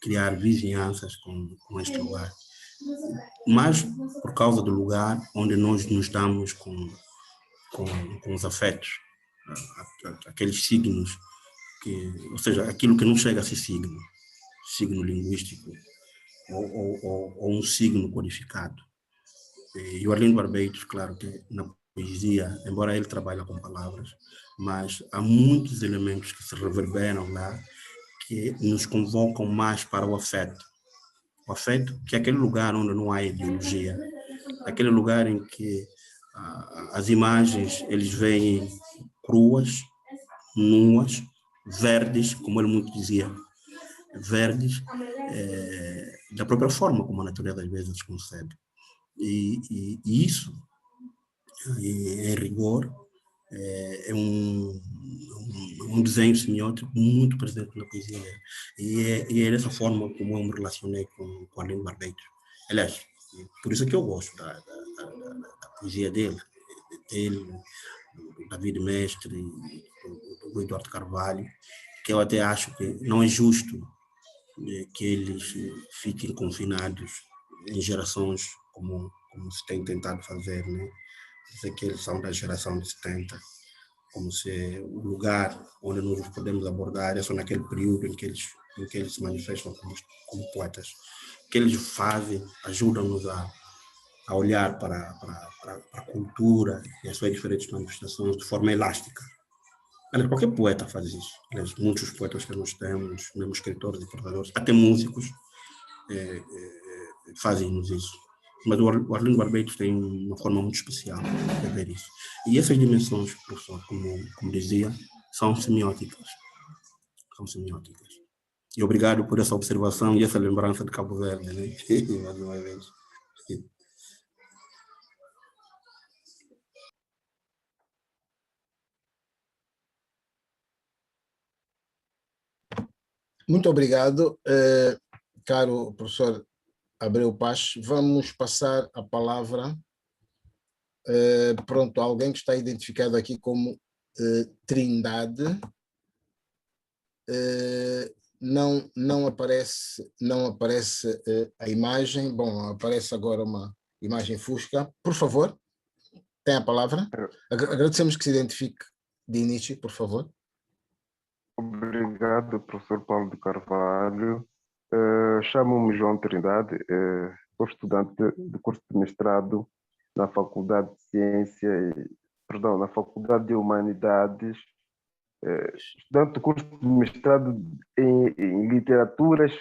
criar vizinhanças com este lugar. Mas por causa do lugar onde nós nos damos com os afetos, aqueles signos, ou seja, aquilo que não chega a ser signo linguístico, ou um signo codificado. E o Arlindo Barbeito, claro que na poesia, embora ele trabalhe com palavras, mas há muitos elementos que se reverberam lá, que nos convocam mais para o afeto. O afeto, que é aquele lugar onde não há ideologia, aquele lugar em que as imagens, eles vêm cruas, nuas, verdes, como ele muito dizia, verdes, da própria forma como a natureza às vezes concebe. E isso, em rigor, é um desenho semiótico muito presente na poesia dele. E é dessa forma como eu me relacionei com Arlindo Barbeito. Aliás, por isso é que eu gosto da poesia dele, do David Mestre, do Eduardo Carvalho, que eu até acho que não é justo que eles fiquem confinados em gerações como se tem tentado fazer, né? Dizer que eles são da geração de 70, como se o lugar onde nós podemos abordar é só naquele período em que eles se manifestam como poetas. O que eles fazem ajuda-nos a a olhar para a cultura e as suas diferentes manifestações de forma elástica. Aliás, qualquer poeta faz isso. Aliás, muitos poetas que nós temos, mesmo escritores e portadores, até músicos, fazem-nos isso. Mas o Arlindo Barbeito tem uma forma muito especial de ver isso. E essas dimensões, professor, como dizia, são semióticas. São semióticas. E obrigado por essa observação e essa lembrança de Cabo Verde, né? Mais uma vez. Muito obrigado, caro professor Abreu Paz. Vamos passar a palavra pronto, a alguém que está identificado aqui como Trindade. Não aparece a imagem. Bom, aparece agora uma imagem fusca. Por favor, tem a palavra. Agradecemos que se identifique de início, por favor. Obrigado, professor Paulo de Carvalho. Chamo-me João Trindade, sou estudante do curso de mestrado na Faculdade de na Faculdade de Humanidades, estudante do curso de mestrado em literaturas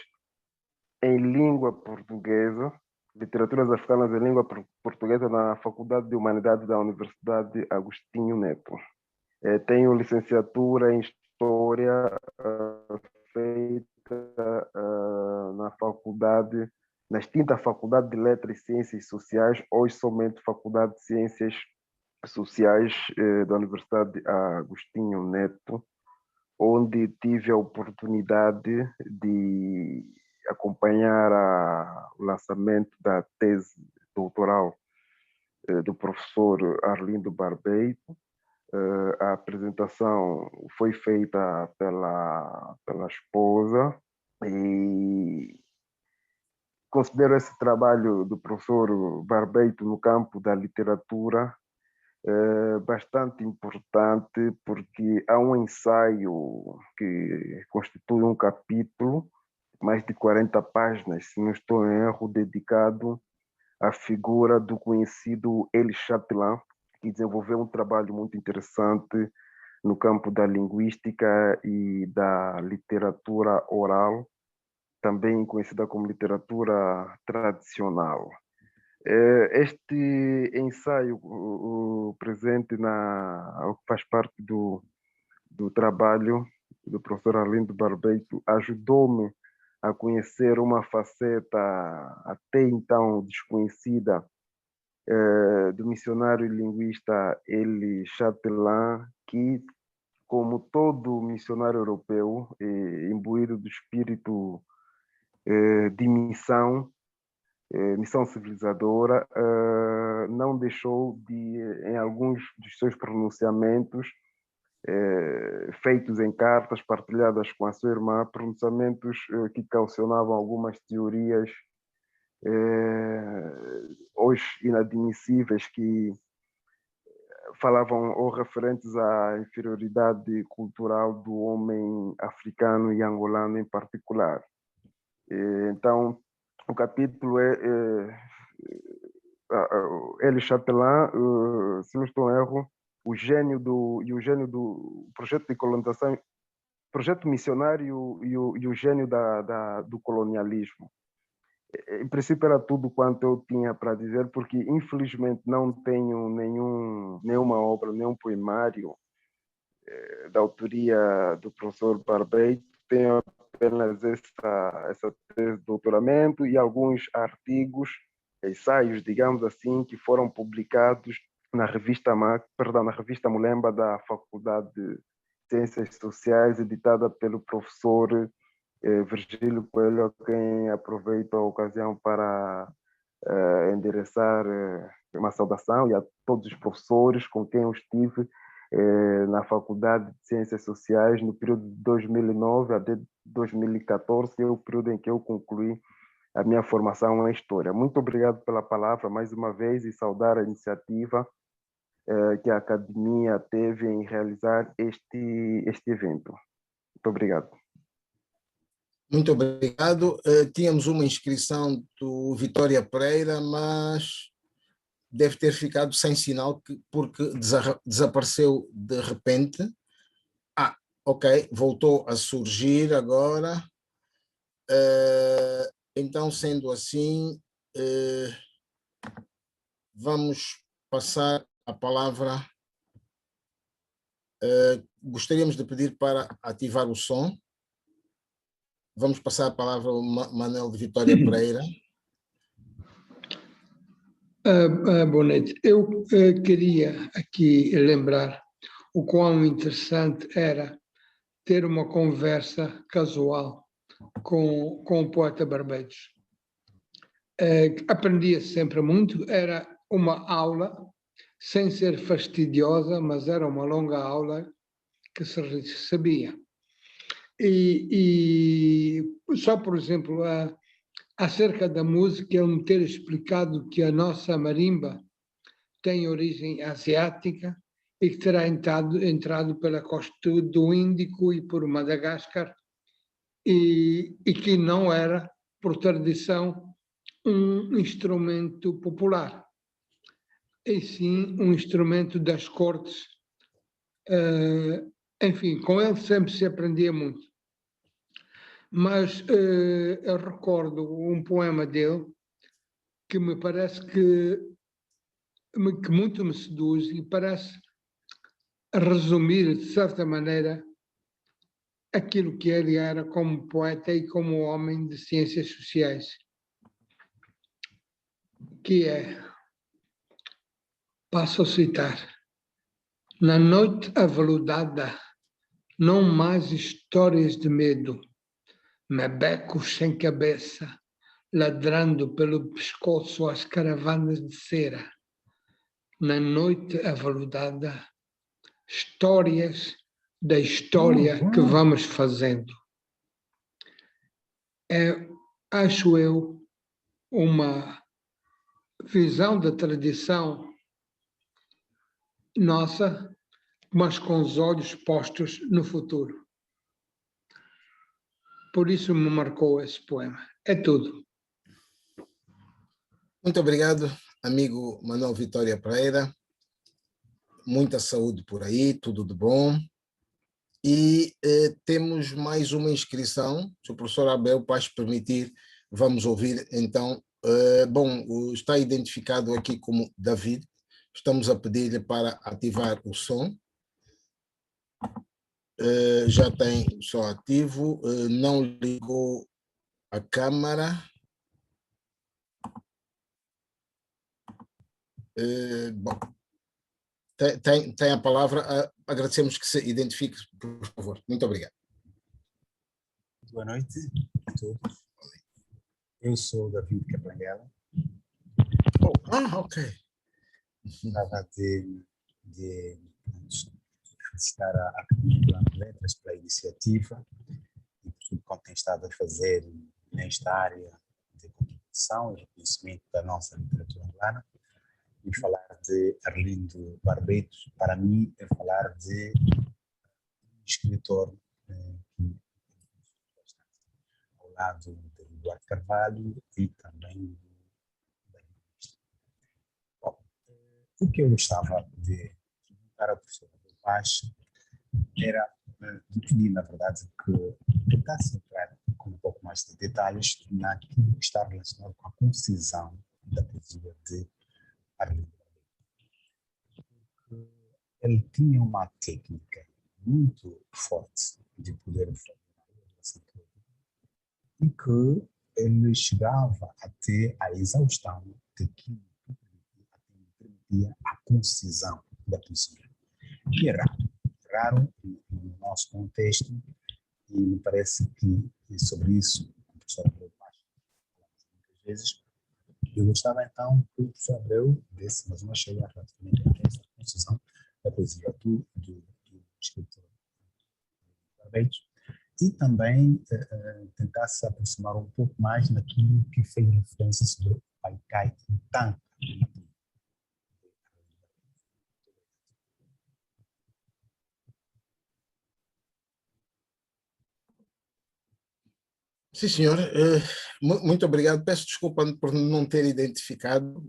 em língua portuguesa, literaturas africanas em língua portuguesa na Faculdade de Humanidades da Universidade Agostinho Neto. Tenho licenciatura em História feita na extinta Faculdade de Letras e Ciências Sociais, hoje somente Faculdade de Ciências Sociais da Universidade Agostinho Neto, onde tive a oportunidade de acompanhar o lançamento da tese doutoral do professor Arlindo Barbeito. A apresentação foi feita pela esposa e considero esse trabalho do professor Barbeito no campo da literatura bastante importante, porque há um ensaio que constitui um capítulo, mais de 40 páginas, se não estou em erro, dedicado à figura do conhecido Élie Chatelain, que desenvolveu um trabalho muito interessante no campo da linguística e da literatura oral, também conhecida como literatura tradicional. Este ensaio presente faz parte do trabalho do professor Arlindo Barbeito, ajudou-me a conhecer uma faceta até então desconhecida do missionário e linguista Élie Chatelain, que, como todo missionário europeu, imbuído do espírito de missão civilizadora, não deixou de, em alguns dos seus pronunciamentos, feitos em cartas partilhadas com a sua irmã, pronunciamentos que caucionavam algumas teorias hoje inadmissíveis, que falavam ou referentes à inferioridade cultural do homem africano e angolano em particular. Então, o capítulo Élie Chatelain, se não estou em erro, o gênio do projeto de colonização, projeto missionário e o gênio do colonialismo. Em princípio era tudo quanto eu tinha para dizer, porque infelizmente não tenho nenhuma obra, nenhum poemário da autoria do professor Barbeito. Tenho apenas essa tese de doutoramento e alguns artigos, ensaios, digamos assim, que foram publicados na revista Mulemba da Faculdade de Ciências Sociais, editada pelo professor Virgílio Coelho, a quem aproveito a ocasião para endereçar uma saudação, e a todos os professores com quem eu estive na Faculdade de Ciências Sociais no período de 2009 até 2014, que é o período em que eu concluí a minha formação em História. Muito obrigado pela palavra mais uma vez e saudar a iniciativa que a Academia teve em realizar este evento. Muito obrigado. Muito obrigado. Tínhamos uma inscrição do Vitória Pereira, mas deve ter ficado sem sinal porque desapareceu de repente. Ok, voltou a surgir agora. Então, sendo assim, vamos passar a palavra. Gostaríamos de pedir para ativar o som. Vamos passar a palavra ao Manuel de Vitória Pereira. Boa noite. Eu queria aqui lembrar o quão interessante era ter uma conversa casual com o poeta Barbetos. Aprendia sempre muito, era uma aula, sem ser fastidiosa, mas era uma longa aula que se recebia. E só, por exemplo, acerca da música, ele me ter explicado que a nossa marimba tem origem asiática e que terá entrado pela costa do Índico e por Madagascar, e que não era, por tradição, um instrumento popular, e sim um instrumento das cortes. Enfim, com ele sempre se aprendia muito. Mas eu recordo um poema dele que me parece que muito me seduz e parece resumir, de certa maneira, aquilo que ele era como poeta e como homem de ciências sociais, que é, passo a citar: na noite aveludada, não mais histórias de medo, mebecos sem cabeça, ladrando pelo pescoço às caravanas de cera. Na noite aveludada, histórias da história que vamos fazendo. É, acho eu, uma visão da tradição nossa, mas com os olhos postos no futuro. Por isso me marcou esse poema. É tudo. Muito obrigado, amigo Manuel Vitória Pereira. Muita saúde por aí, tudo de bom. E temos mais uma inscrição. Se o professor Abel Paz permitir, vamos ouvir então. Bom, está identificado aqui como David. Estamos a pedir-lhe para ativar o som. Já tem o som ativo, não ligou a câmara. Bom, tem a palavra. Agradecemos que se identifique, por favor. Muito obrigado. Boa noite a todos. Eu sou o David Capangela. Ok. Gostava de felicitar a Academia de Letras pela iniciativa e por tudo que tem estado a fazer nesta área de contribuição e reconhecimento da nossa literatura angolana. E falar de Arlindo Barbetos, para mim, é falar de um escritor que ao lado de Eduardo Carvalho e também da revista. Bom, o que eu gostava de perguntar ao professor Paz era de pedir, na verdade, que tentasse entrar com um pouco mais de detalhes naquilo que está relacionado com a concisão da poesia de Arlindo. Ele tinha uma técnica muito forte de poder formular e que ele chegava até a exaustão daquilo que permitia a concisão da poesia. E é raro no nosso contexto, e me parece que sobre isso o professor Abreu fala muitas vezes. Eu gostava então que o professor Abreu desse mais uma chega relativamente a essa concisão da poesia do escritor Barbetos e também tentar se aproximar um pouco mais naquilo que fez referência sobre o Haikai Tanka. Sim, senhor. Muito obrigado. Peço desculpa por não ter identificado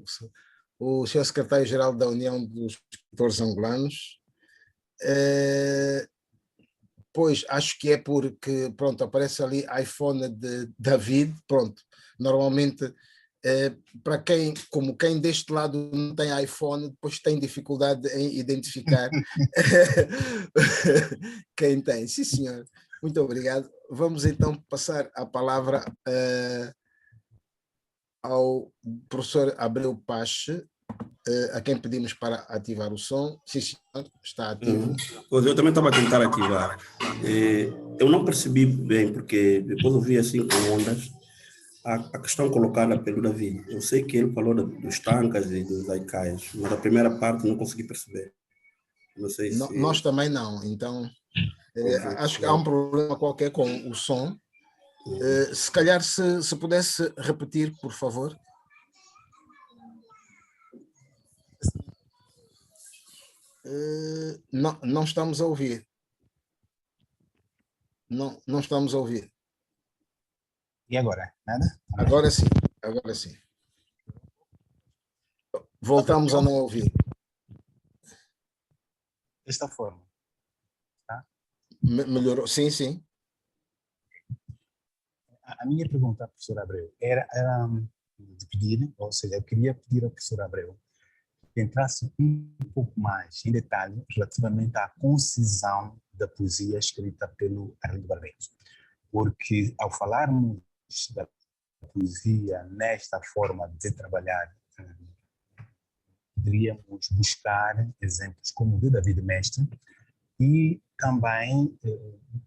o Sr. Secretário-Geral da União dos Escritores Angolanos. Pois, acho que é porque, pronto, aparece ali iPhone de David, pronto, normalmente, para quem, como quem deste lado não tem iPhone, depois tem dificuldade em identificar quem tem. Sim, senhor, muito obrigado. Vamos então passar a palavra ao professor Abreu Pache, a quem pedimos para ativar o som. Sim, senhor, está ativo. Pois eu também estava a tentar ativar. Eu não percebi bem, porque depois eu vi assim com ondas a questão colocada pelo Davi. Eu sei que ele falou dos tancas e dos haikais, mas a primeira parte não consegui perceber. Não sei se... Nós também não, então acho que há um problema qualquer com o som. Se calhar se pudesse repetir, por favor. Não estamos a ouvir. Não estamos a ouvir. E agora? Nada? Agora sim, agora sim. Voltamos a não ouvir. Desta forma. Tá? Melhorou? Sim, sim. A minha pergunta, professor Abreu, era de pedir, ou seja, eu queria pedir ao professor Abreu que entrasse um pouco mais em detalhe relativamente à concisão da poesia escrita pelo Arlindo Barbetos. Porque ao falarmos da poesia nesta forma de trabalhar, poderíamos buscar exemplos como o de David Mestre e também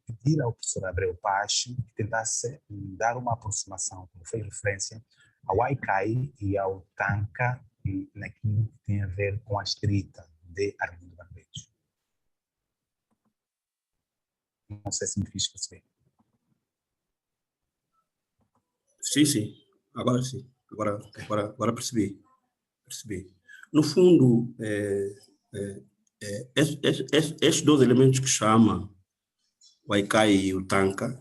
pedir ao professor Abreu Pache que tentasse dar uma aproximação, como fez referência, ao haikai e ao tanka naquilo que tem a ver com a escrita de Arlindo Barbetos. Não sei se me fiz perceber. Sim. Agora sim. Agora percebi. No fundo, estes dois elementos que chama o haikai e o tanka,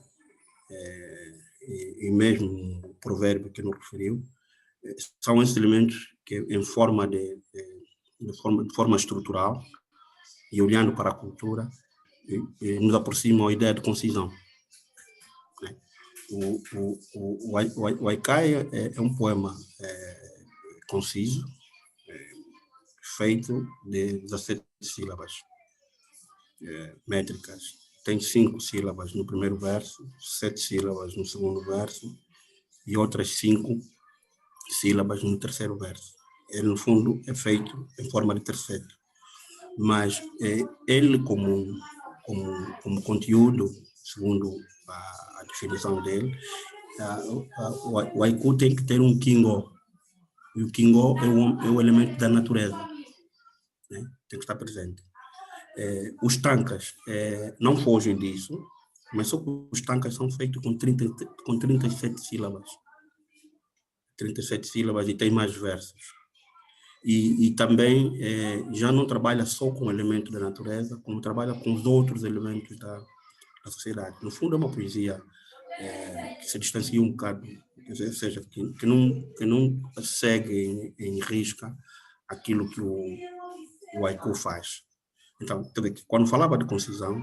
e mesmo o provérbio que nos referiu, são esses elementos que, em forma de forma estrutural e olhando para a cultura, nos aproximam a ideia de concisão. O haikai é um poema conciso, feito de 17 sílabas métricas. Tem 5 sílabas no primeiro verso, 7 sílabas no segundo verso e outras 5 sílabas no terceiro verso. Ele, no fundo, é feito em forma de terceiro. Mas ele, como conteúdo, segundo a definição dele, o haiku tem que ter um kingo. E o kingo é o elemento da natureza, né? Tem que estar presente. Os tankas não fogem disso, mas só que os tankas são feitos com 37 sílabas. 37 sílabas e tem mais versos. E também já não trabalha só com o elemento da natureza, como trabalha com os outros elementos da sociedade. No fundo, é uma poesia que se distancia um bocado, ou seja, que não segue em risca aquilo que o haiku faz. Então, quando falava de concisão,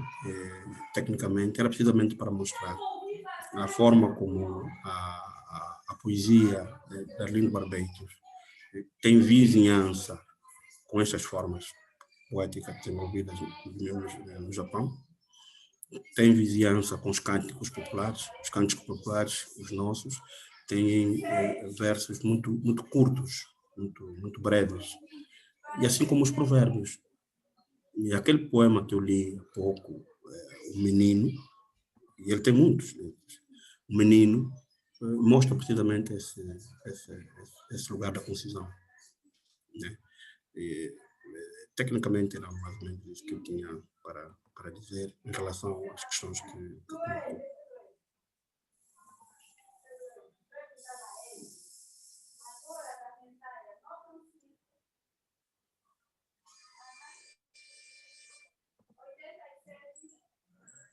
tecnicamente, era precisamente para mostrar a forma como a poesia de Arlindo Barbetos tem vizinhança com estas formas poéticas desenvolvidas no Japão, tem vizinhança com os cânticos populares. Os cânticos populares, os nossos, têm versos muito curtos, muito breves, e assim como os provérbios. E aquele poema que eu li há pouco, O Menino, e ele tem muitos, O Menino, mostra precisamente esse lugar da concisão, né? Tecnicamente era mais ou menos isso que eu tinha para dizer em relação às questões que colocou.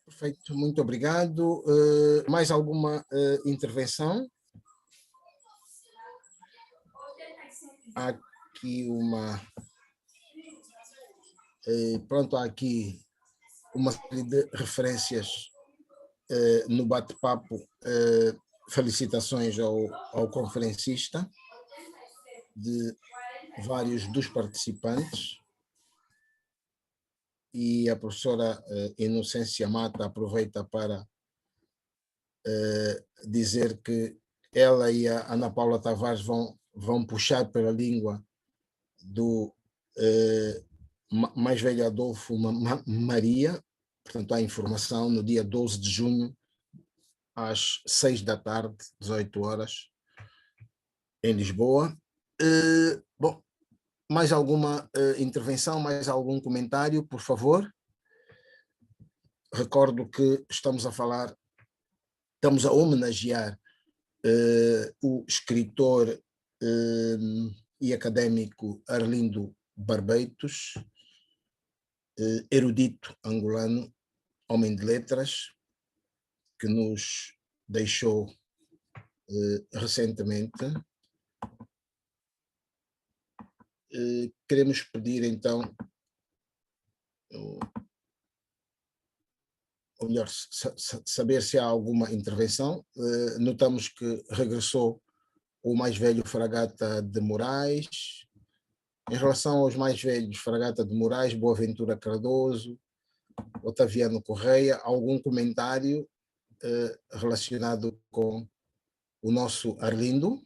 Perfeito, muito obrigado. Mais alguma intervenção? aqui pronto, há aqui uma série de referências no bate-papo. Felicitações ao conferencista, de vários dos participantes, e a professora Inocência Mata aproveita para dizer que ela e a Ana Paula Tavares vão puxar pela língua do mais velho Adolfo Maria. Portanto, há informação no dia 12 de junho, às 6 da tarde, 18 horas, em Lisboa. Bom, mais alguma intervenção, mais algum comentário, por favor? Recordo que estamos a homenagear o escritor e académico Arlindo Barbeitos, erudito angolano, homem de letras, que nos deixou recentemente. Queremos pedir, então, ou melhor, saber se há alguma intervenção. Notamos que regressou o mais velho Fragata de Moraes. Em relação aos mais velhos, Fragata de Moraes, Boaventura Cardoso, Otaviano Correia, algum comentário relacionado com o nosso Arlindo?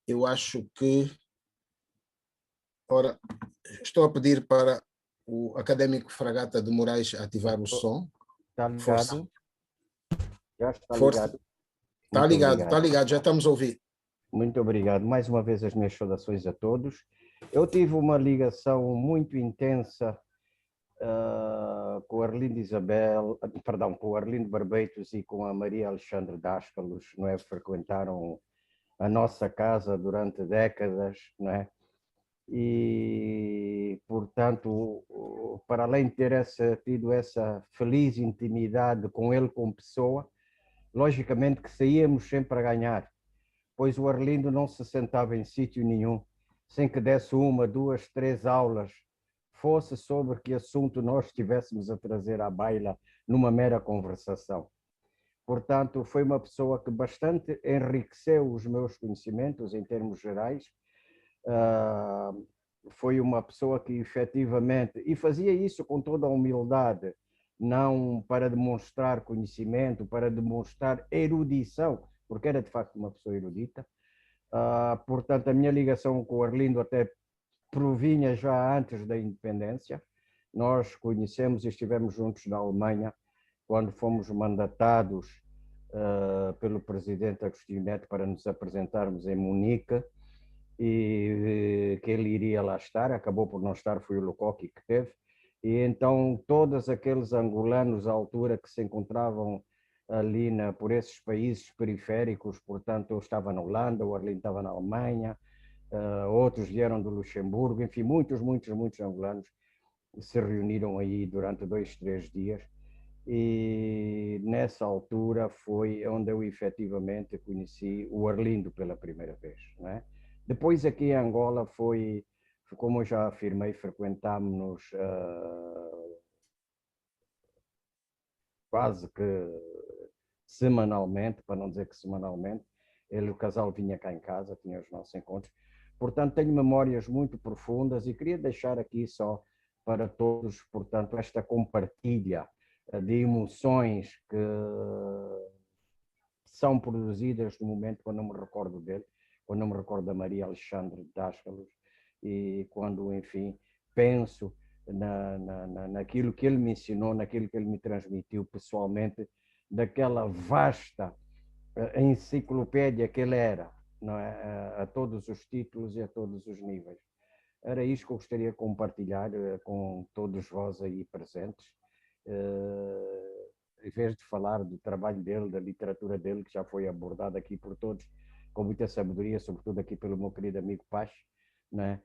Eu acho que... Ora, estou a pedir para o académico Fragata de Moraes ativar o som. Está ligado? Força. Já está Força. ligado. Está ligado, está ligado, já estamos a ouvir. Muito obrigado. Mais uma vez as minhas saudações a todos. Eu tive uma ligação muito intensa com o Arlindo com o Arlindo Barbeitos e com a Maria Alexandre Dascalos, não é? Frequentaram a nossa casa durante décadas, não é? E, portanto, para além de ter tido essa feliz intimidade com ele como pessoa, logicamente que saíamos sempre a ganhar, pois o Arlindo não se sentava em sítio nenhum sem que desse uma, duas, três aulas, fosse sobre que assunto nós estivéssemos a trazer à baila numa mera conversação. Portanto, foi uma pessoa que bastante enriqueceu os meus conhecimentos em termos gerais. Foi uma pessoa que efetivamente, e fazia isso com toda a humildade, não para demonstrar conhecimento, para demonstrar erudição, porque era de facto uma pessoa erudita. Portanto, a minha ligação com o Arlindo até provinha já antes da independência. Nós conhecemos e estivemos juntos na Alemanha quando fomos mandatados pelo presidente Agostinho Neto para nos apresentarmos em Munique, e que ele iria lá estar, acabou por não estar, foi o Lucoque que teve, e então todos aqueles angolanos à altura que se encontravam ali por esses países periféricos, portanto eu estava na Holanda, o Arlindo estava na Alemanha, outros vieram do Luxemburgo, enfim, muitos angolanos se reuniram aí durante 2, 3 dias, e nessa altura foi onde eu efetivamente conheci o Arlindo pela primeira vez, não é? Depois aqui em Angola foi, como eu já afirmei, frequentámos-nos quase que semanalmente, para não dizer que semanalmente. O casal vinha cá em casa, tinha os nossos encontros. Portanto, tenho memórias muito profundas e queria deixar aqui só para todos, portanto, esta compartilha de emoções que são produzidas no momento quando eu me recordo dele, quando eu me recordo da Maria Alexandre Dascalos, e quando, enfim, penso naquilo que ele me ensinou, naquilo que ele me transmitiu pessoalmente, daquela vasta enciclopédia que ele era, não é? A todos os títulos e a todos os níveis. Era isto que eu gostaria de compartilhar com todos vós aí presentes, em vez de falar do trabalho dele, da literatura dele, que já foi abordada aqui por todos, com muita sabedoria, sobretudo aqui pelo meu querido amigo Paz, né?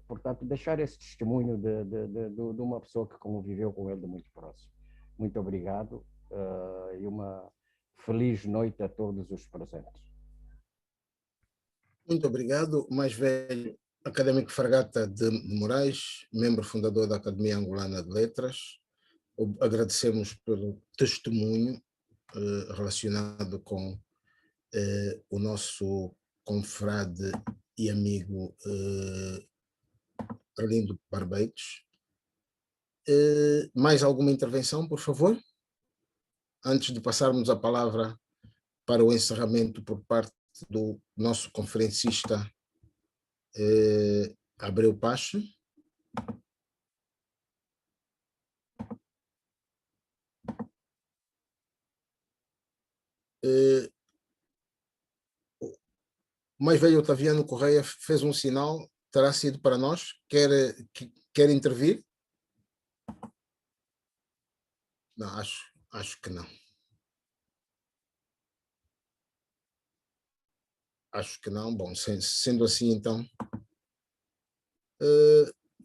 Portanto, deixar esse testemunho de uma pessoa que conviveu com ele de muito próximo. Muito obrigado e uma Feliz noite a todos os presentes. Muito obrigado. O mais velho académico Fragata de Moraes, membro fundador da Academia Angolana de Letras. Agradecemos pelo testemunho relacionado com o nosso confrade e amigo Arlindo Barbeitos. Mais alguma intervenção, por favor? Antes de passarmos a palavra para o encerramento por parte do nosso conferencista Abreu Pacho. O mais velho Otaviano Correia fez um sinal, terá sido para nós. Quer intervir? Não, acho que não. Acho que não. Bom, sendo assim, então...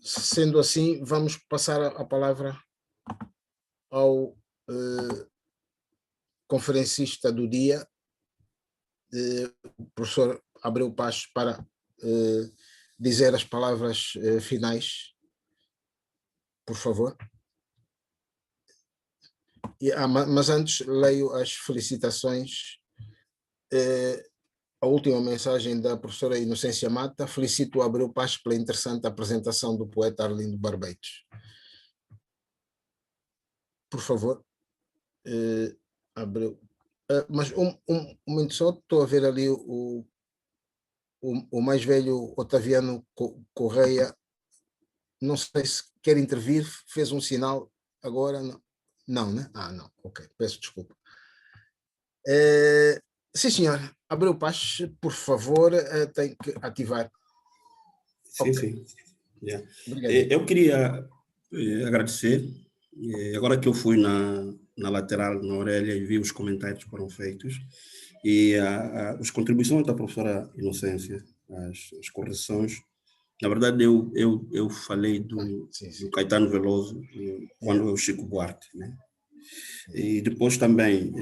sendo assim, vamos passar a palavra ao conferencista do dia, o professor Abreu Pacho, para dizer as palavras finais, por favor. Mas antes leio as felicitações. A última mensagem da professora Inocência Mata: felicito o Abreu Pacho pela interessante apresentação do poeta Arlindo Barbeitos. Por favor, Abreu. Mas um momento só, estou a ver ali o mais velho Otaviano Correia, não sei se quer intervir, fez um sinal agora, não? Não, né? Não, ok, peço desculpa. Sim, senhor. Abreu Pacho, por favor, tem que ativar. Sim, Okay. sim. Yeah. Obrigado. Eu queria agradecer. Agora que eu fui na lateral, na orelha, e vi os comentários que foram feitos, e as contribuições da professora Inocência, as correções. Na verdade, eu falei do Caetano Veloso quando eu Chico Buarque, né? E depois também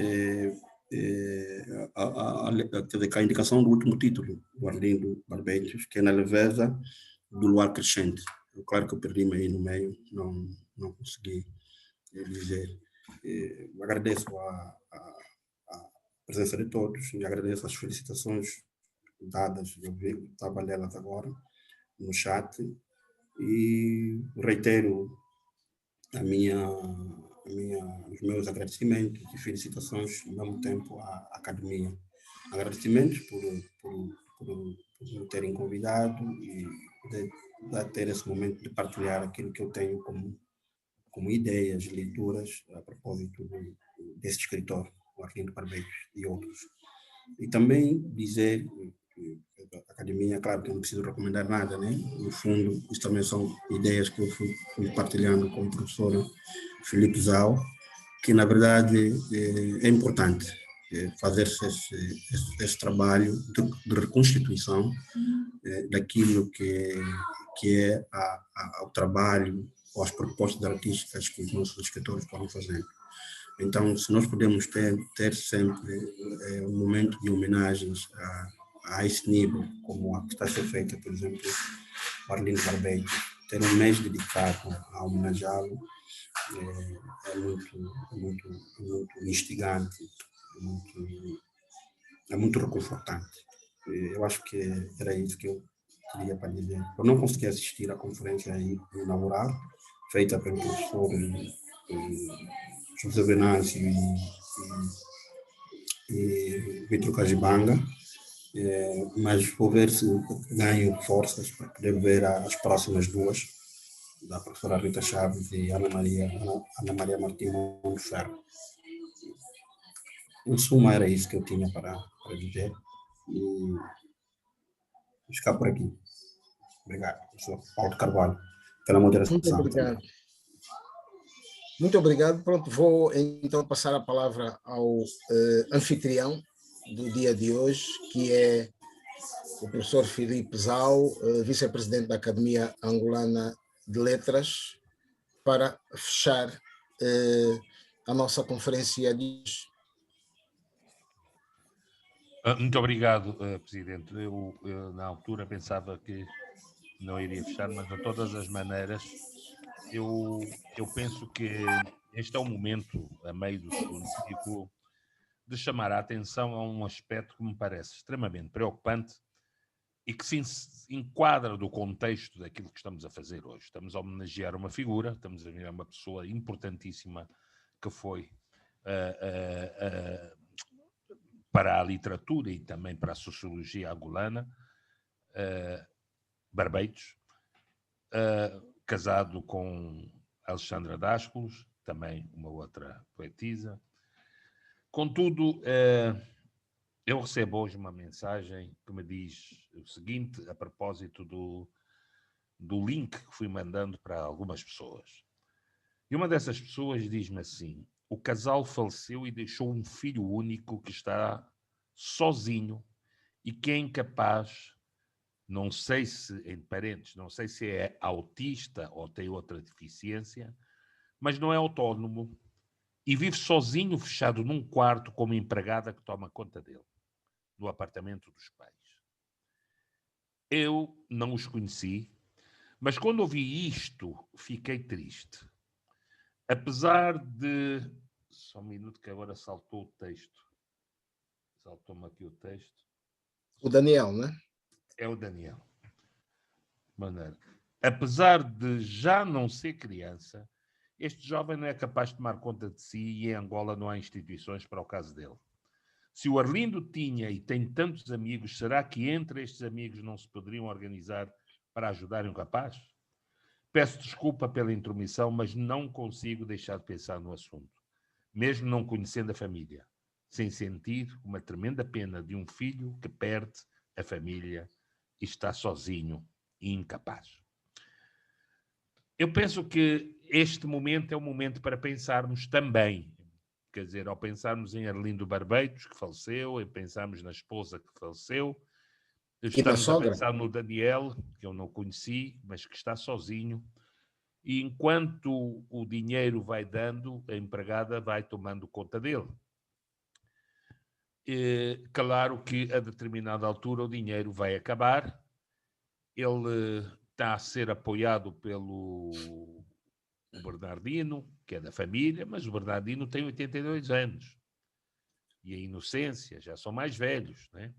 a indicação do último título, do Arlindo Barbeitos, que é Na Leveza do Luar Crescente. Claro que eu perdi-me aí no meio, não consegui dizer. Agradeço a presença de todos e agradeço as felicitações dadas, eu estava a lê-las agora no chat, e reitero os meus agradecimentos e felicitações ao mesmo tempo à academia. Agradecimentos por me terem convidado e de ter esse momento de partilhar aquilo que eu tenho como ideias, leituras a propósito desse escritor, o Arlindo Barbeitos e outros. E também dizer que a academia, claro que eu não preciso recomendar nada, né? No fundo, isso também são ideias que eu fui partilhando com o professor Filipe Zau, que na verdade é importante fazer-se esse trabalho de reconstituição daquilo que é o trabalho ou as propostas artísticas que os nossos escritores podem fazer. Então, se nós podemos ter sempre um momento de homenagens a esse nível, como a que está a ser feita, por exemplo, o Arlindo Barbeitos, ter um mês dedicado a homenageá-lo é muito instigante, é muito reconfortante. Eu acho que era isso que eu queria para dizer. Eu não consegui assistir à conferência inaugural, feita pelo professor José Venâncio e Vitor Cajibanga, mas vou ver se ganho forças para poder ver as próximas duas, da professora Rita Chaves e Ana Maria Martins Ferro. Em suma, era isso que eu tinha para dizer, e vou ficar por aqui. Obrigado, professor Paulo Carvalho, pela moderação. Muito obrigado. Muito obrigado. Pronto, vou então passar a palavra ao anfitrião do dia de hoje, que é o professor Filipe Zau, vice-presidente da Academia Angolana de Letras, para fechar a nossa conferência de hoje. Muito obrigado, Presidente. Eu, na altura, pensava que não iria fechar, mas de todas as maneiras, eu penso que este é o momento, a meio do segundo ciclo, de chamar a atenção a um aspecto que me parece extremamente preocupante e que se enquadra do contexto daquilo que estamos a fazer hoje. Estamos a homenagear uma figura, estamos a homenagear uma pessoa importantíssima que foi para a literatura e também para a sociologia angolana, Barbeitos, casado com Alexandra Dascos, também uma outra poetisa. Contudo, eu recebo hoje uma mensagem que me diz o seguinte, a propósito do link que fui mandando para algumas pessoas. E uma dessas pessoas diz-me assim: o casal faleceu e deixou um filho único que está sozinho e que é incapaz, não sei se, em parentes, não sei se é autista ou tem outra deficiência, mas não é autónomo e vive sozinho, fechado num quarto com uma empregada que toma conta dele, no apartamento dos pais. Eu não os conheci, mas quando ouvi isto, fiquei triste. Apesar de... Só um minuto que agora saltou o texto. Saltou-me aqui o texto. O Daniel, né? É o Daniel. Maneiro. Apesar de já não ser criança, este jovem não é capaz de tomar conta de si e em Angola não há instituições para o caso dele. Se o Arlindo tinha e tem tantos amigos, será que entre estes amigos não se poderiam organizar para ajudarem o rapaz? Peço desculpa pela intromissão, mas não consigo deixar de pensar no assunto, mesmo não conhecendo a família, sem sentir uma tremenda pena de um filho que perde a família e está sozinho e incapaz. Eu penso que este momento é um momento para pensarmos também, quer dizer, ao pensarmos em Arlindo Barbeitos, que faleceu, e pensarmos na esposa que faleceu, estamos a pensar no Daniel, que eu não conheci, mas que está sozinho, e enquanto o dinheiro vai dando, a empregada vai tomando conta dele. Claro que a determinada altura o dinheiro vai acabar, ele está a ser apoiado pelo o Bernardino, que é da família, mas o Bernardino tem 82 anos. E a Inocência já são mais velhos, né?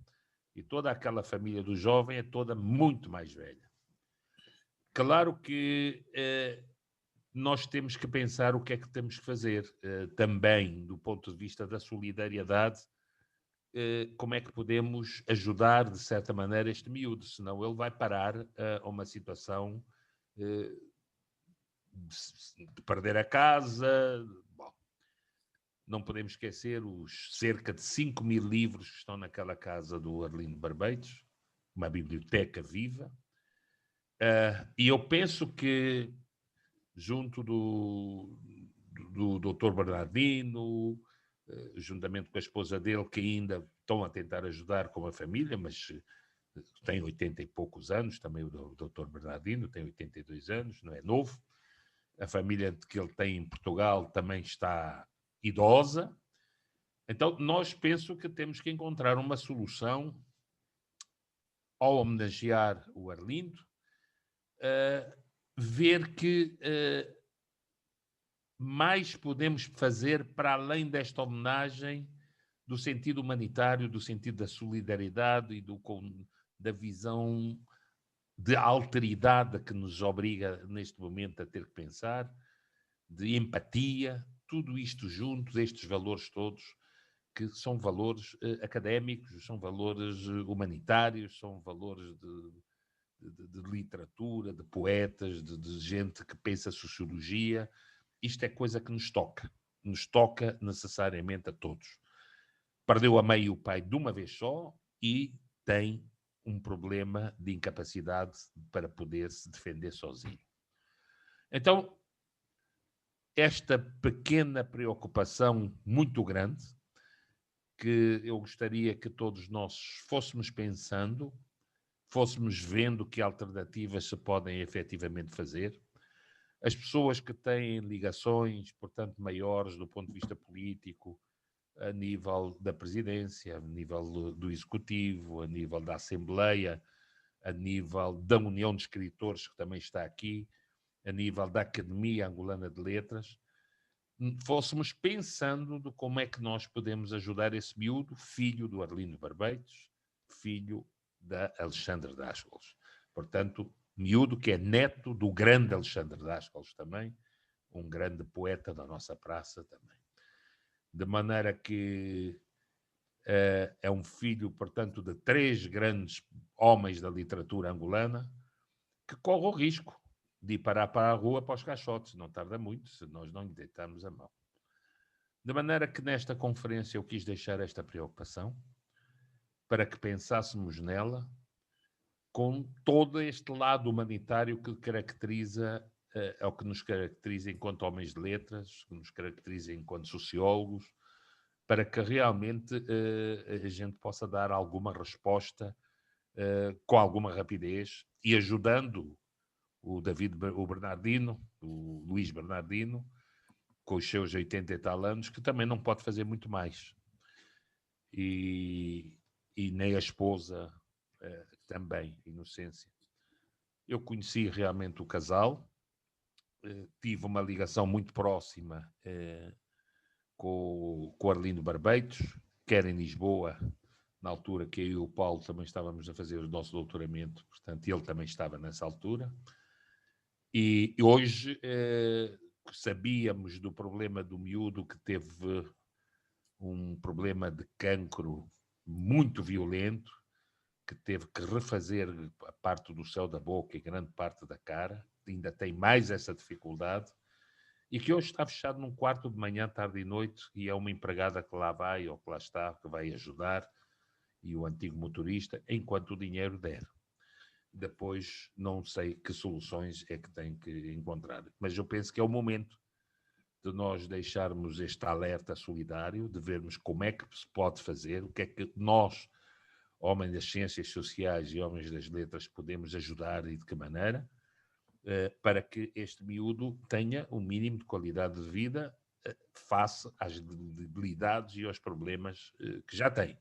E toda aquela família do jovem é toda muito mais velha. Claro que nós temos que pensar o que é que temos que fazer também, do ponto de vista da solidariedade, como é que podemos ajudar, de certa maneira, este miúdo, senão ele vai parar a uma situação de perder a casa. Bom, não podemos esquecer os cerca de 5.000 livros que estão naquela casa do Arlindo Barbeitos, uma biblioteca viva. E eu penso que, junto do Dr. Bernardino, juntamente com a esposa dele, que ainda estão a tentar ajudar com a família, mas tem 80 e poucos anos, também o Dr. Bernardino tem 82 anos, não é novo. A família que ele tem em Portugal também está idosa. Então, nós penso que temos que encontrar uma solução ao homenagear o Arlindo, ver que mais podemos fazer para além desta homenagem, do sentido humanitário, do sentido da solidariedade e da visão de alteridade que nos obriga neste momento a ter que pensar, de empatia, tudo isto junto, estes valores todos, que são valores académicos, são valores humanitários, são valores de literatura, de poetas, de gente que pensa sociologia. Isto é coisa que nos toca necessariamente a todos. Perdeu a mãe e o pai de uma vez só e tem um problema de incapacidade para poder se defender sozinho. Então, esta pequena preocupação muito grande, que eu gostaria que todos nós fôssemos pensando, fôssemos vendo que alternativas se podem efetivamente fazer. As pessoas que têm ligações, portanto, maiores do ponto de vista político, a nível da presidência, a nível do executivo, a nível da Assembleia, a nível da União de Escritores, que também está aqui, a nível da Academia Angolana de Letras, fôssemos pensando de como é que nós podemos ajudar esse miúdo, filho do Arlindo Barbeitos, filho da Alexandre Dascals. Portanto, miúdo que é neto do grande Alexandre Dascals também, um grande poeta da nossa praça também. De maneira que é um filho, portanto, de 3 grandes homens da literatura angolana que corre o risco de ir parar para a rua para os caixotes. Não tarda muito, se nós não lhe deitarmos a mão. De maneira que nesta conferência eu quis deixar esta preocupação para que pensássemos nela com todo este lado humanitário que caracteriza, é o que nos caracteriza enquanto homens de letras, que nos caracteriza enquanto sociólogos, para que realmente a gente possa dar alguma resposta com alguma rapidez e ajudando o Bernardino, o Luís Bernardino, com os seus 80 e tal anos, que também não pode fazer muito mais. E nem a esposa também, Inocência. Eu conheci realmente o casal, tive uma ligação muito próxima com o Arlindo Barbeitos, quer em Lisboa, na altura que eu e o Paulo também estávamos a fazer o nosso doutoramento, portanto ele também estava nessa altura. E hoje sabíamos do problema do miúdo, que teve um problema de cancro muito violento, que teve que refazer a parte do céu da boca e grande parte da cara, ainda tem mais essa dificuldade, e que hoje está fechado num quarto de manhã, tarde e noite, e é uma empregada que lá vai, ou que lá está, que vai ajudar, e o antigo motorista, enquanto o dinheiro der. Depois não sei que soluções é que tem que encontrar. Mas eu penso que é o momento de nós deixarmos este alerta solidário, de vermos como é que se pode fazer, o que é que nós, homens das ciências sociais e homens das letras, podemos ajudar e de que maneira, para que este miúdo tenha um mínimo de qualidade de vida face às debilidades e aos problemas que já tem.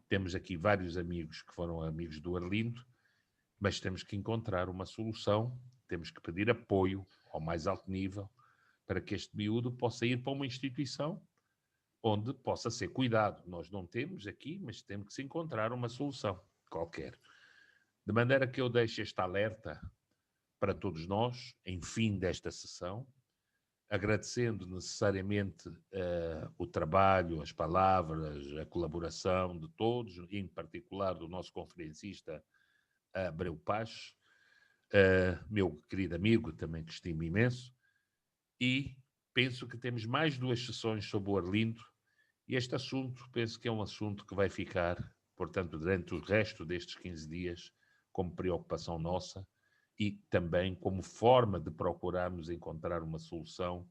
Temos aqui vários amigos que foram amigos do Arlindo, mas temos que encontrar uma solução, temos que pedir apoio ao mais alto nível para que este miúdo possa ir para uma instituição onde possa ser cuidado. Nós não temos aqui, mas temos que se encontrar uma solução qualquer. De maneira que eu deixo este alerta para todos nós, em fim desta sessão, agradecendo necessariamente o trabalho, as palavras, a colaboração de todos, em particular do nosso conferencista Abreu Paz, meu querido amigo, também que estimo imenso, e penso que temos mais 2 sessões sobre o Arlindo, e este assunto, penso que é um assunto que vai ficar, portanto, durante o resto destes 15 dias, como preocupação nossa, e também como forma de procurarmos encontrar uma solução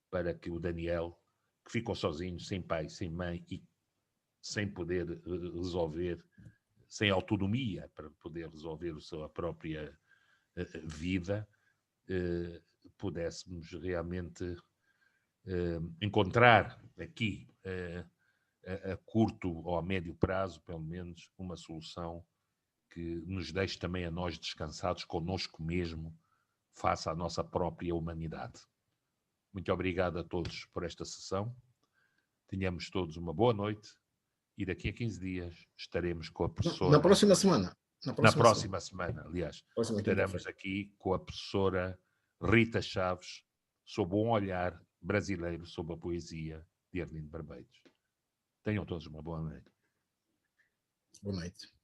para que o Daniel, que ficou sozinho, sem pai, sem mãe, e sem poder resolver, sem autonomia para poder resolver a sua própria vida, pudéssemos realmente encontrar aqui, a curto ou a médio prazo, pelo menos, uma solução que nos deixe também a nós descansados connosco mesmo, face à nossa própria humanidade. Muito obrigado a todos por esta sessão. Tenhamos todos uma boa noite. E daqui a 15 dias estaremos com a professora... Na próxima semana. Na próxima semana, aliás. Próxima estaremos aqui com a professora Rita Chaves, sob um olhar brasileiro sobre a poesia de Arlindo Barbeitos. Tenham todos uma boa noite. Boa noite.